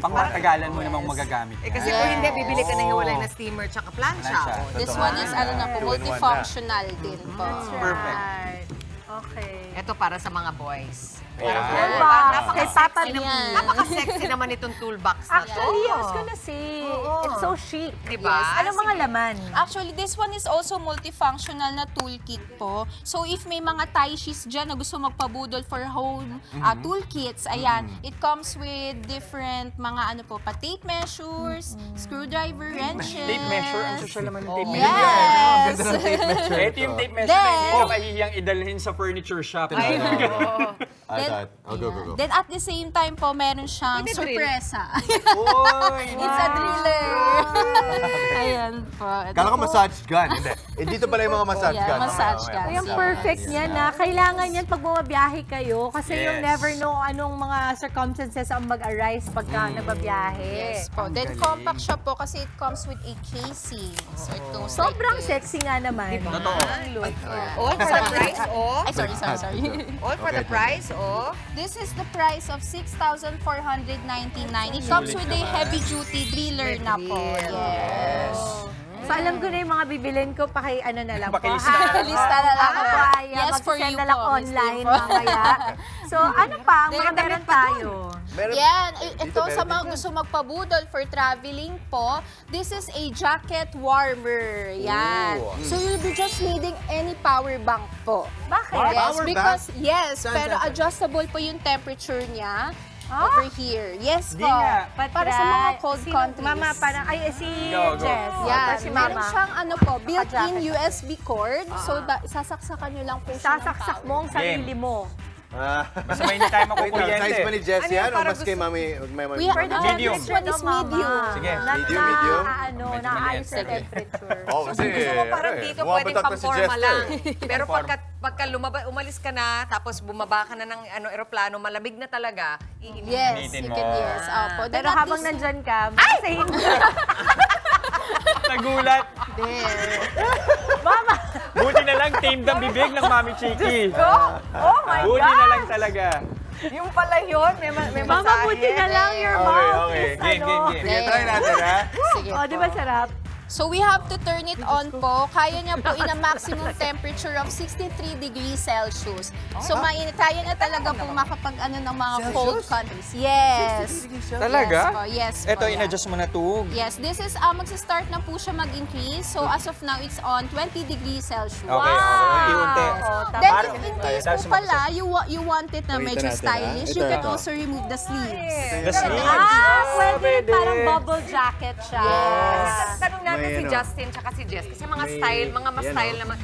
Speaker 3: Pang matagalan mo namang magagamit yan.
Speaker 6: Kasi kung hindi, bibili ka na hiwalay na steamer tsaka plancha.
Speaker 3: Plancha.
Speaker 8: This one is multifunctional din po.
Speaker 3: Perfect.
Speaker 5: Right. Okay.
Speaker 6: Ito para sa mga boys.
Speaker 5: Toolbox. Kay Papa
Speaker 8: Yan.
Speaker 6: Napaka-sexy naman itong toolbox na to.
Speaker 5: Actually, I was gonna say, it's so chic.
Speaker 6: Diba?
Speaker 5: Yes. Anong mga laman?
Speaker 8: Actually, this one is also multifunctional na toolkit po. So, if may mga taishis dyan na gusto magpabudol for home toolkits, ayan, it comes with different mga tape measures, screwdriver, wrenches.
Speaker 3: Tape measure? Ang social naman ng tape measure.
Speaker 8: Yes!
Speaker 3: Ganda ng tape measure. Ito yung tape measure na hindi ka mahihiyang idalhin sa furniture shop.
Speaker 4: Go.
Speaker 8: Then at the same time po, meron siyang
Speaker 6: Pwede drill.
Speaker 8: sorpresa.
Speaker 3: Oy!
Speaker 8: It's a driller. Ayan po. Ito
Speaker 4: Kala ko
Speaker 8: po.
Speaker 4: massage gun. Hindi. Dito pala yung mga massage
Speaker 8: Yeah,
Speaker 4: gun.
Speaker 8: massage gun.
Speaker 5: Yung perfect niya na kailangan yan pag bumabiyahe kayo kasi
Speaker 3: Yes.
Speaker 5: you never know anong mga circumstances ang mag-arise pagka nagbabiyahe.
Speaker 8: Yes po. Then compact siya po kasi it comes with a casing. So it goes
Speaker 5: Sobrang
Speaker 8: like this.
Speaker 5: sexy nga naman.
Speaker 3: Totoo.
Speaker 6: All for the price, oh.
Speaker 8: Ay, sorry.
Speaker 6: All for the price, oh.
Speaker 8: This is the price of 6,499. It comes with a heavy-duty driller na po. Yes.
Speaker 5: So alam ko na yung mga bibilin ko, ano na lang po.
Speaker 3: Pakilista na lang.
Speaker 8: Lista na lang
Speaker 5: Ako
Speaker 8: po.
Speaker 5: po ay
Speaker 8: Yes, for
Speaker 5: magsisend
Speaker 8: you
Speaker 5: na lang
Speaker 8: po, Miss
Speaker 5: online
Speaker 8: Limpo.
Speaker 5: mamaya. So ano pa, ang mga meron tayo?
Speaker 8: Yan. Ito
Speaker 4: meron
Speaker 8: sa mga
Speaker 4: din
Speaker 8: gusto magpabudol for traveling po, this is a jacket warmer. Yan. So you'll be just needing any power bank po.
Speaker 5: Bakit?
Speaker 8: Yes,
Speaker 4: Power
Speaker 8: because,
Speaker 4: bank?
Speaker 8: yes,
Speaker 4: Saan?
Speaker 8: pero adjustable po yung temperature niya. over here. Yes
Speaker 3: Di
Speaker 8: po.
Speaker 3: nga.
Speaker 8: Para sa mga cold countries.
Speaker 5: Mama, parang, ay, si
Speaker 3: Go, go.
Speaker 5: Jess.
Speaker 8: Yan,
Speaker 5: Si
Speaker 8: meron
Speaker 5: Mama.
Speaker 8: siyang ano po, built-in
Speaker 5: Naka-jacket.
Speaker 8: USB cord. So, sasaksakan nyo lang po siya ng
Speaker 5: Sasaksak
Speaker 8: power.
Speaker 5: mo ang sarili mo.
Speaker 3: Basta may hindi tayo
Speaker 4: Wait lang,
Speaker 3: makukuryente.
Speaker 4: size ba ni Jess
Speaker 6: Ano
Speaker 4: yan?
Speaker 6: yung
Speaker 4: O
Speaker 6: parang
Speaker 4: mas kay mami?
Speaker 8: We have,
Speaker 3: Medium.
Speaker 8: this one is medium.
Speaker 3: Sige.
Speaker 4: Medium, medium?
Speaker 5: Naayos sa temperature.
Speaker 4: Oh, kasi,
Speaker 6: Gusto mo parang dito pwedeng
Speaker 4: bumabatak na si
Speaker 6: pang-forma
Speaker 4: Jess
Speaker 6: lang.
Speaker 4: eh.
Speaker 6: Pero pagka umalis ka na, tapos bumaba ka na ng aeroplano, malamig na talaga, iinit.
Speaker 8: Yes,
Speaker 3: Initin
Speaker 8: you
Speaker 3: mo.
Speaker 8: can, yes. Opo.
Speaker 5: Pero
Speaker 8: Then at
Speaker 5: habang
Speaker 8: least-
Speaker 5: nandyan ka, basta hindi.
Speaker 3: Nagulat.
Speaker 8: There.
Speaker 5: Mama!
Speaker 3: Buti na lang tamed ang bibig ng Mami Chiki.
Speaker 5: Oh my
Speaker 3: Buti
Speaker 5: God!
Speaker 3: na lang talaga.
Speaker 6: Yung pala yun, may masahe.
Speaker 5: Mama, buti na lang your mouth
Speaker 3: Okay,
Speaker 5: is
Speaker 3: game, game, game.
Speaker 4: Sige, try natin ha.
Speaker 8: Sige
Speaker 5: Oh, di ba sarap?
Speaker 8: So we have to turn it on po. Kaya niya po in a maximum temperature of 63 degrees Celsius. So mainit. Kaya na talaga po makapag-ano ng mga cold countries. Yes.
Speaker 3: Talaga?
Speaker 8: Yes po.
Speaker 3: Ito,
Speaker 8: Yes.
Speaker 3: in-adjust mo na to.
Speaker 8: Yes, this is, magsa-start na po siya mag-increase. So as of now, it's on 20 degrees Celsius.
Speaker 3: Okay, okay. Unti-unti.
Speaker 8: Then if in case po pala, you want it na
Speaker 4: Pakita
Speaker 8: medyo
Speaker 4: natin, ha?
Speaker 8: stylish, you
Speaker 4: Ito,
Speaker 8: can
Speaker 4: ito.
Speaker 8: also remove the sleeves.
Speaker 3: The sleeves.
Speaker 5: Pwede rin parang bubble jacket siya.
Speaker 8: Yes.
Speaker 6: Tanong natin
Speaker 4: May
Speaker 6: si
Speaker 4: ano.
Speaker 6: Justin tsaka si Jess, kasi mga style, mga mas
Speaker 4: yan,
Speaker 6: style
Speaker 4: oh.
Speaker 6: naman.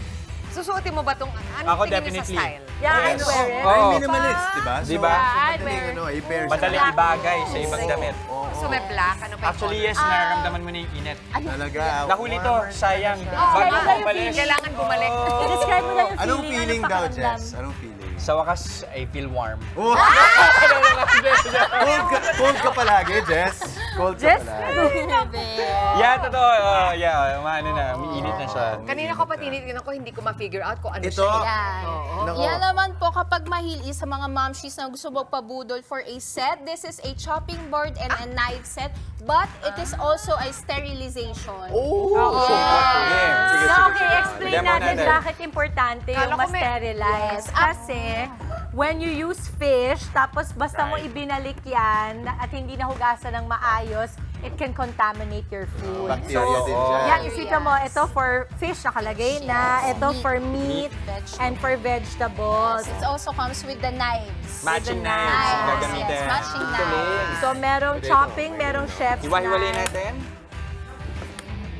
Speaker 6: Susuotin mo ba itong, ano
Speaker 3: Ako,
Speaker 6: tingin niyo sa
Speaker 3: definitely.
Speaker 6: style?
Speaker 5: Yeah, I'd wear it.
Speaker 3: Oh.
Speaker 4: Very minimalist, di ba?
Speaker 3: Di ba?
Speaker 5: I'd
Speaker 4: madaling,
Speaker 5: wear it.
Speaker 4: ano, i-pair siya.
Speaker 3: Madaling ibagay sa ibang damit.
Speaker 6: Gusto may black, ano pa yung
Speaker 3: Actually,
Speaker 6: color?
Speaker 3: yes, nararamdaman mo na yung init.
Speaker 4: Talaga.
Speaker 3: Nahuli to, sayang.
Speaker 5: Oh,
Speaker 3: Bago
Speaker 5: kaya
Speaker 3: ko
Speaker 5: yung
Speaker 3: umalis.
Speaker 6: Kailangan bumalik.
Speaker 5: I-describe mo lang yung
Speaker 4: Anong
Speaker 5: feeling.
Speaker 4: feeling
Speaker 5: anong
Speaker 4: daw,
Speaker 5: pakiramdam?
Speaker 4: Jess? Anong feeling?
Speaker 3: Sa wakas, I feel warm.
Speaker 4: Oh! Cold ka palagi, Jess. Cold ka
Speaker 5: Jess?
Speaker 4: palagi.
Speaker 3: Yeah, totoo. Yeah, maano na, umiinit na siya.
Speaker 6: Kanina ko pa tinitignan ko, hindi ko ma-figure out kung ano
Speaker 4: Ito.
Speaker 6: siya.
Speaker 8: Yan.
Speaker 4: Nako.
Speaker 8: Yan naman po kapag mahili sa mga momshies na gusto magpabudol for a set, this is a chopping board and a knife set, but it is also a sterilization.
Speaker 4: Oh!
Speaker 3: Sige,
Speaker 5: So, okay, explain
Speaker 3: Demo
Speaker 5: natin
Speaker 3: natin.
Speaker 5: bakit importante
Speaker 6: Kala
Speaker 5: yung
Speaker 6: ko may-
Speaker 5: ma-sterilize.
Speaker 8: Yes.
Speaker 5: Kasi, when you use fish, tapos basta mo
Speaker 3: Right.
Speaker 5: ibinalik yan at hindi nahugasan ng maayos, it can contaminate your food.
Speaker 4: Bacteria din dyan.
Speaker 5: Yan, isipin mo, ito for fish nakalagay na, ito for meat,
Speaker 8: vegetable.
Speaker 5: and for vegetables.
Speaker 8: It also comes with the knives.
Speaker 3: Matching
Speaker 5: the
Speaker 3: knives.
Speaker 5: knives.
Speaker 3: Gagamitin.
Speaker 8: Yes, matching knives.
Speaker 5: So, merong chopping, merong chef's
Speaker 3: Hiwa-hiwalay
Speaker 5: knife.
Speaker 3: natin.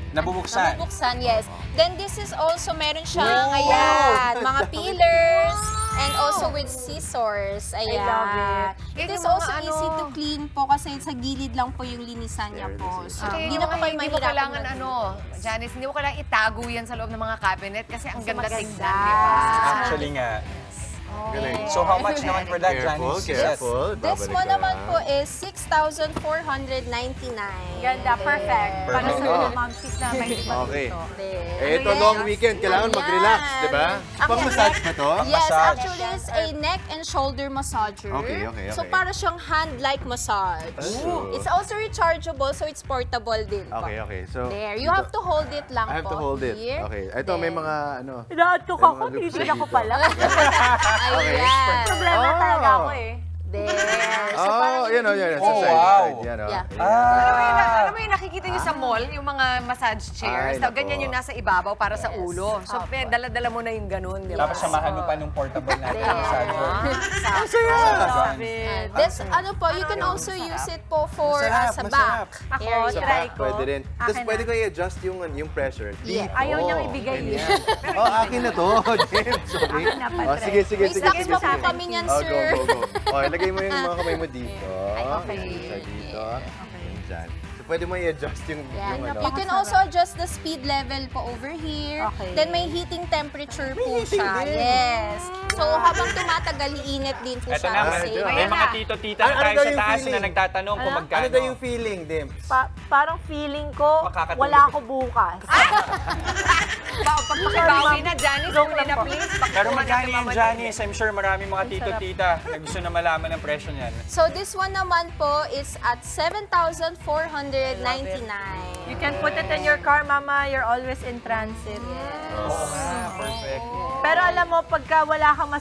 Speaker 3: Nabubuksan.
Speaker 8: Nabubuksan, yes. Then this is also, meron siyang, ayan, mga peelers, and also with scissors. Ayan.
Speaker 5: love
Speaker 8: It is
Speaker 6: Yung mga
Speaker 8: also
Speaker 6: ano-
Speaker 8: easy to clean po kasi sa gilid lang po yung linisan niya po. So,
Speaker 6: Kasi
Speaker 8: hindi na po kayo
Speaker 6: hindi mo
Speaker 8: mahirapan.
Speaker 6: kailangan Janice, hindi mo kailangan itago yan sa loob ng mga cabinet kasi ang ganda
Speaker 5: maganda.
Speaker 6: tingnan, di ba?
Speaker 3: Actually nga.
Speaker 4: Galing.
Speaker 3: So how much naman for that,
Speaker 4: Careful,
Speaker 3: Janice?
Speaker 4: careful.
Speaker 8: This
Speaker 4: Babalik
Speaker 8: one
Speaker 4: ka
Speaker 8: naman
Speaker 4: lang.
Speaker 8: po is 6,499.
Speaker 5: Ganda, perfect. Para sa
Speaker 4: Perfect.
Speaker 5: mga momsies na may
Speaker 4: Okay.
Speaker 8: There.
Speaker 4: Eh, ito long weekend, kailangan mag-relax, di ba? Pang-massage ba to?
Speaker 8: Yes,
Speaker 3: Massage.
Speaker 8: actually it's a neck and shoulder massager.
Speaker 4: Okay, okay,
Speaker 8: So
Speaker 4: okay.
Speaker 8: para siyang hand-like massage.
Speaker 4: Ooh.
Speaker 8: It's also rechargeable, so it's portable din po.
Speaker 4: Okay, okay. So,
Speaker 8: There, you have to hold it lang
Speaker 4: I have
Speaker 8: po.
Speaker 4: to hold it.
Speaker 8: Here.
Speaker 4: Okay. Ito, may
Speaker 8: There.
Speaker 4: mga ano.
Speaker 5: Inaantok
Speaker 4: May
Speaker 5: ako,
Speaker 4: mga loops
Speaker 5: titigil ako
Speaker 4: dito.
Speaker 5: pala.
Speaker 8: Ayan.
Speaker 5: Problema talaga ako eh.
Speaker 8: There. So
Speaker 4: Oh,
Speaker 8: parang
Speaker 4: yun o, yun. Sa
Speaker 3: Oh,
Speaker 4: side,
Speaker 3: wow.
Speaker 4: side. Yan o.
Speaker 8: Yeah.
Speaker 6: Alam mo yung nakikita niyo sa mall, yung mga massage chairs,
Speaker 4: Ay, nako.
Speaker 6: ganyan yung nasa ibabaw para sa ulo. So, dala-dala mo na yung ganun, di ba?
Speaker 3: Tapos samahan mo pa nung portable natin. massager.
Speaker 4: Ang saya!
Speaker 8: This, ano po, you can also use it po for
Speaker 4: Masarap,
Speaker 8: sa
Speaker 4: masarap.
Speaker 8: back.
Speaker 5: Ako,
Speaker 8: Area.
Speaker 4: Sa
Speaker 5: try
Speaker 4: back,
Speaker 5: ko.
Speaker 4: pwede rin. Tapos
Speaker 5: Akin
Speaker 4: pwede
Speaker 5: na.
Speaker 4: ko i-adjust yung pressure.
Speaker 8: Yeah.
Speaker 4: Dito.
Speaker 5: Ayaw niyang ibigay eh.
Speaker 4: Ganyan. Oh, akin na to, James. Sorry.
Speaker 5: Akin na,
Speaker 4: Oh, sige, sige,
Speaker 8: May
Speaker 4: sige.
Speaker 8: stocks
Speaker 4: sige,
Speaker 8: pa po
Speaker 4: sige.
Speaker 8: kami niyan,
Speaker 4: Oh,
Speaker 8: sir.
Speaker 4: go, go, go. Oh, ilagay mo yung mga kamay mo dito.
Speaker 8: okay.
Speaker 4: Isa dito. Yan dyan. So, pwede mo i-adjust yung
Speaker 8: Yan.
Speaker 4: ano.
Speaker 8: You can also adjust the speed level po over here.
Speaker 5: Okay.
Speaker 8: Then may heating temperature po
Speaker 4: heating
Speaker 8: siya.
Speaker 4: din.
Speaker 8: Yes. So habang tumatagal, iinit din po
Speaker 3: Ito
Speaker 8: siya.
Speaker 3: na,
Speaker 8: kasi
Speaker 3: may mga tito-tita na
Speaker 4: Ano
Speaker 3: tayo
Speaker 4: daw
Speaker 3: sa
Speaker 4: yung
Speaker 3: taas
Speaker 4: feeling?
Speaker 3: na nagtatanong kung magkano.
Speaker 4: Ano daw yung feeling, Dim?
Speaker 5: Parang feeling ko,
Speaker 3: Makakatulog.
Speaker 5: wala ako bukas.
Speaker 6: Pagpakibawi na, Janice,
Speaker 5: Joke
Speaker 6: huli
Speaker 5: lang
Speaker 6: na
Speaker 5: po.
Speaker 6: please.
Speaker 3: Pero
Speaker 6: Pakikuha
Speaker 3: magkano
Speaker 6: natin
Speaker 3: yan,
Speaker 6: mamaya.
Speaker 3: Janice? I'm sure maraming mga tito-tita na gusto na malaman ang presyo niyan.
Speaker 8: So this one naman po is at 7,499.
Speaker 5: You can put it in your car, Mama. You're always in transit.
Speaker 3: Oo nga, perfect.
Speaker 5: Pero alam mo, pagka wala kang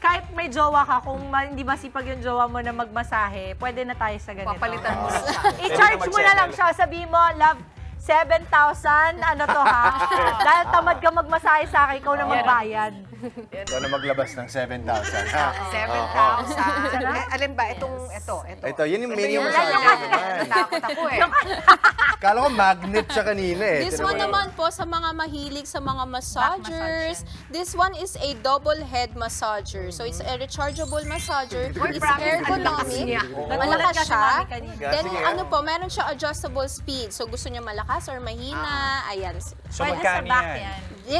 Speaker 5: kahit may jowa ka, kung hindi masipag yung jowa mo na magmasahe, pwede na tayo sa ganito.
Speaker 6: Papalitan mo na siya.
Speaker 5: I-charge mo na lang siya. Sabihin mo, love, 7,000, ano to ha? Dahil tamad ka magmasahe sa akin, ikaw na magbayad.
Speaker 4: Ito na maglabas ng 7,000. Ha?
Speaker 6: 7,000. Alin ba? Ito.
Speaker 4: Ito, yun yung menu mo
Speaker 6: yung
Speaker 4: sa akin
Speaker 6: lalaki.
Speaker 4: naman.
Speaker 6: Natakot ako eh.
Speaker 4: Kala ko magnet siya kanina eh.
Speaker 8: This
Speaker 4: Tignan
Speaker 8: one
Speaker 4: mo.
Speaker 8: naman po sa mga mahilig sa mga massagers. This one is a double head massager. So it's a rechargeable massager.
Speaker 6: Uy,
Speaker 8: It's
Speaker 6: promise, ang lakas
Speaker 8: ergonomic.
Speaker 6: niya.
Speaker 8: Malakas siya. Then
Speaker 4: Sige,
Speaker 8: ano po, meron siya adjustable speed. So gusto niyo malakas or mahina, ayan.
Speaker 3: So magkano yan?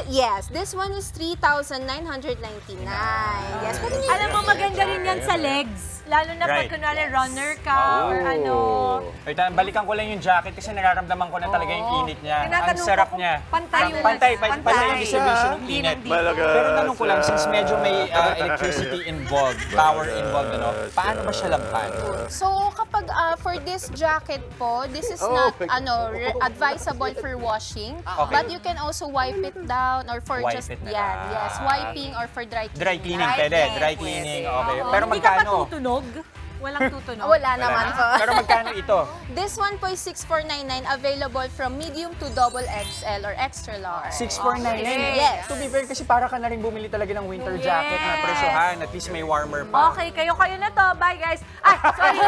Speaker 8: Yes, this one is 3,999. Yes, pwede niyo.
Speaker 5: Alam mo, maganda rin yan sa legs. Lalo na pag
Speaker 3: Right.
Speaker 5: kunwari runner ka or ano.
Speaker 3: Wait, balikan ko lang yung jacket kasi nararamdaman ko na talaga yung init niya. Ang
Speaker 6: Tinatanong
Speaker 3: sarap
Speaker 6: ko kung
Speaker 3: niya.
Speaker 6: pantay yung-
Speaker 3: Pantay
Speaker 6: pantay.
Speaker 3: yung distribution ng
Speaker 6: Hindi
Speaker 3: init.
Speaker 6: nandito.
Speaker 3: Pero tanong ko lang, since medyo may electricity involved, power involved, ano, paano ba siya lampahan?
Speaker 8: So kapag for this jacket po, this is not advisable for washing,
Speaker 3: Okay.
Speaker 8: but you can also wipe it down or for
Speaker 3: Wipe
Speaker 8: just
Speaker 3: it na
Speaker 8: yan,
Speaker 3: lang.
Speaker 8: yes, wiping or for dry cleaning.
Speaker 3: Dry cleaning, pwede. Dry cleaning, okay.
Speaker 5: Oo.
Speaker 3: Pero
Speaker 5: Hindi ka
Speaker 3: magkano?
Speaker 5: matutunog? Walang tutunog?
Speaker 8: Wala naman po.
Speaker 3: Pero magkano ito?
Speaker 8: This one po is 6,499, available from medium to double XL or extra large.
Speaker 3: 6,499.
Speaker 8: Yes.
Speaker 3: To be fair, kasi para ka na rin bumili talaga ng winter jacket na presyohan. At least may warmer pa.
Speaker 5: Okay, kayo na to. Bye, guys. Ay, sorry.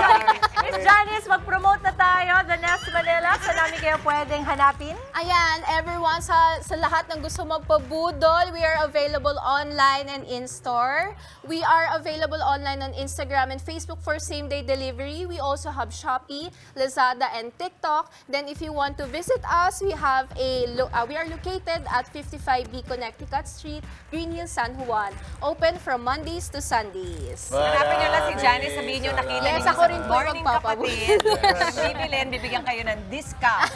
Speaker 5: Miss Janice, mag-promote na tayo. The Nest Manila. Saan namin kayo pwedeng hanapin?
Speaker 8: Ayan, everyone, sa lahat ng gusto magpabudol, we are available online and in-store. We are available online on Instagram and Facebook for same-day delivery. We also have Shopee, Lazada, and TikTok. Then if you want to visit us, we have we are located at 55B Connecticut Street, Green Hills, San Juan. Open from Mondays to Sundays.
Speaker 6: Hanapin nyo lang si Janice, sabihin nyo nakita
Speaker 8: Yes,
Speaker 6: niyo
Speaker 8: ako
Speaker 6: sa
Speaker 8: rin po
Speaker 6: Morning
Speaker 8: magpapabudol.
Speaker 6: Kapatid. Bibilin, bibigyan kayo ng discount.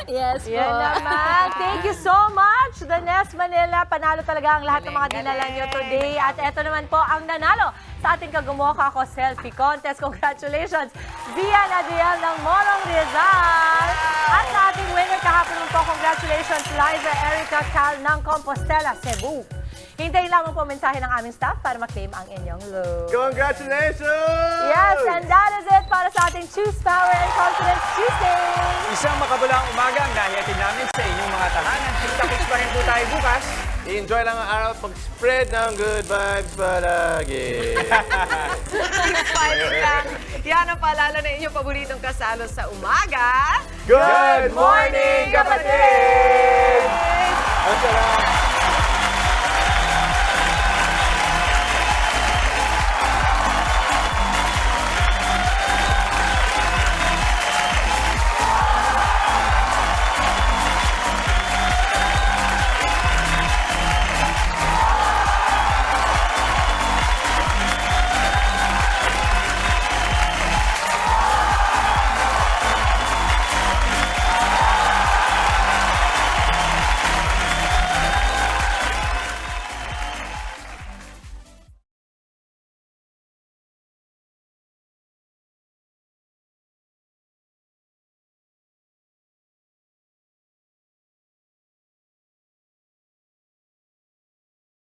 Speaker 8: Yes po.
Speaker 5: Yan naman. Thank you so much, The Nest Manila. Panalo talaga ang lahat ng mga dinala nyo today. At eto naman po ang nanalo sa ating Kagumokha Ako Selfie Contest. Congratulations, Zian Adriel ng Morong Rizal. At sa ating winner kahapon po, congratulations, Liza Erica Cal ng Compostela, Cebu. Hintayin lamang po mensahe ng aming staff para maklaim ang inyong load.
Speaker 4: Congratulations!
Speaker 5: Yes, and that is it para sa ating Choose Power and Confidence Tuesday.
Speaker 3: Isang makabulang umaga ang nahihatid namin sa inyong mga tahanan. Kita-kits pa rin po tayo bukas.
Speaker 4: Enjoy lang ang araw pag-spread ng good vibes palagi.
Speaker 6: Vibes lang. Yan ang paalala ng inyong paboritong kasalo sa umaga.
Speaker 4: Good morning, kapatid! Ang sarap!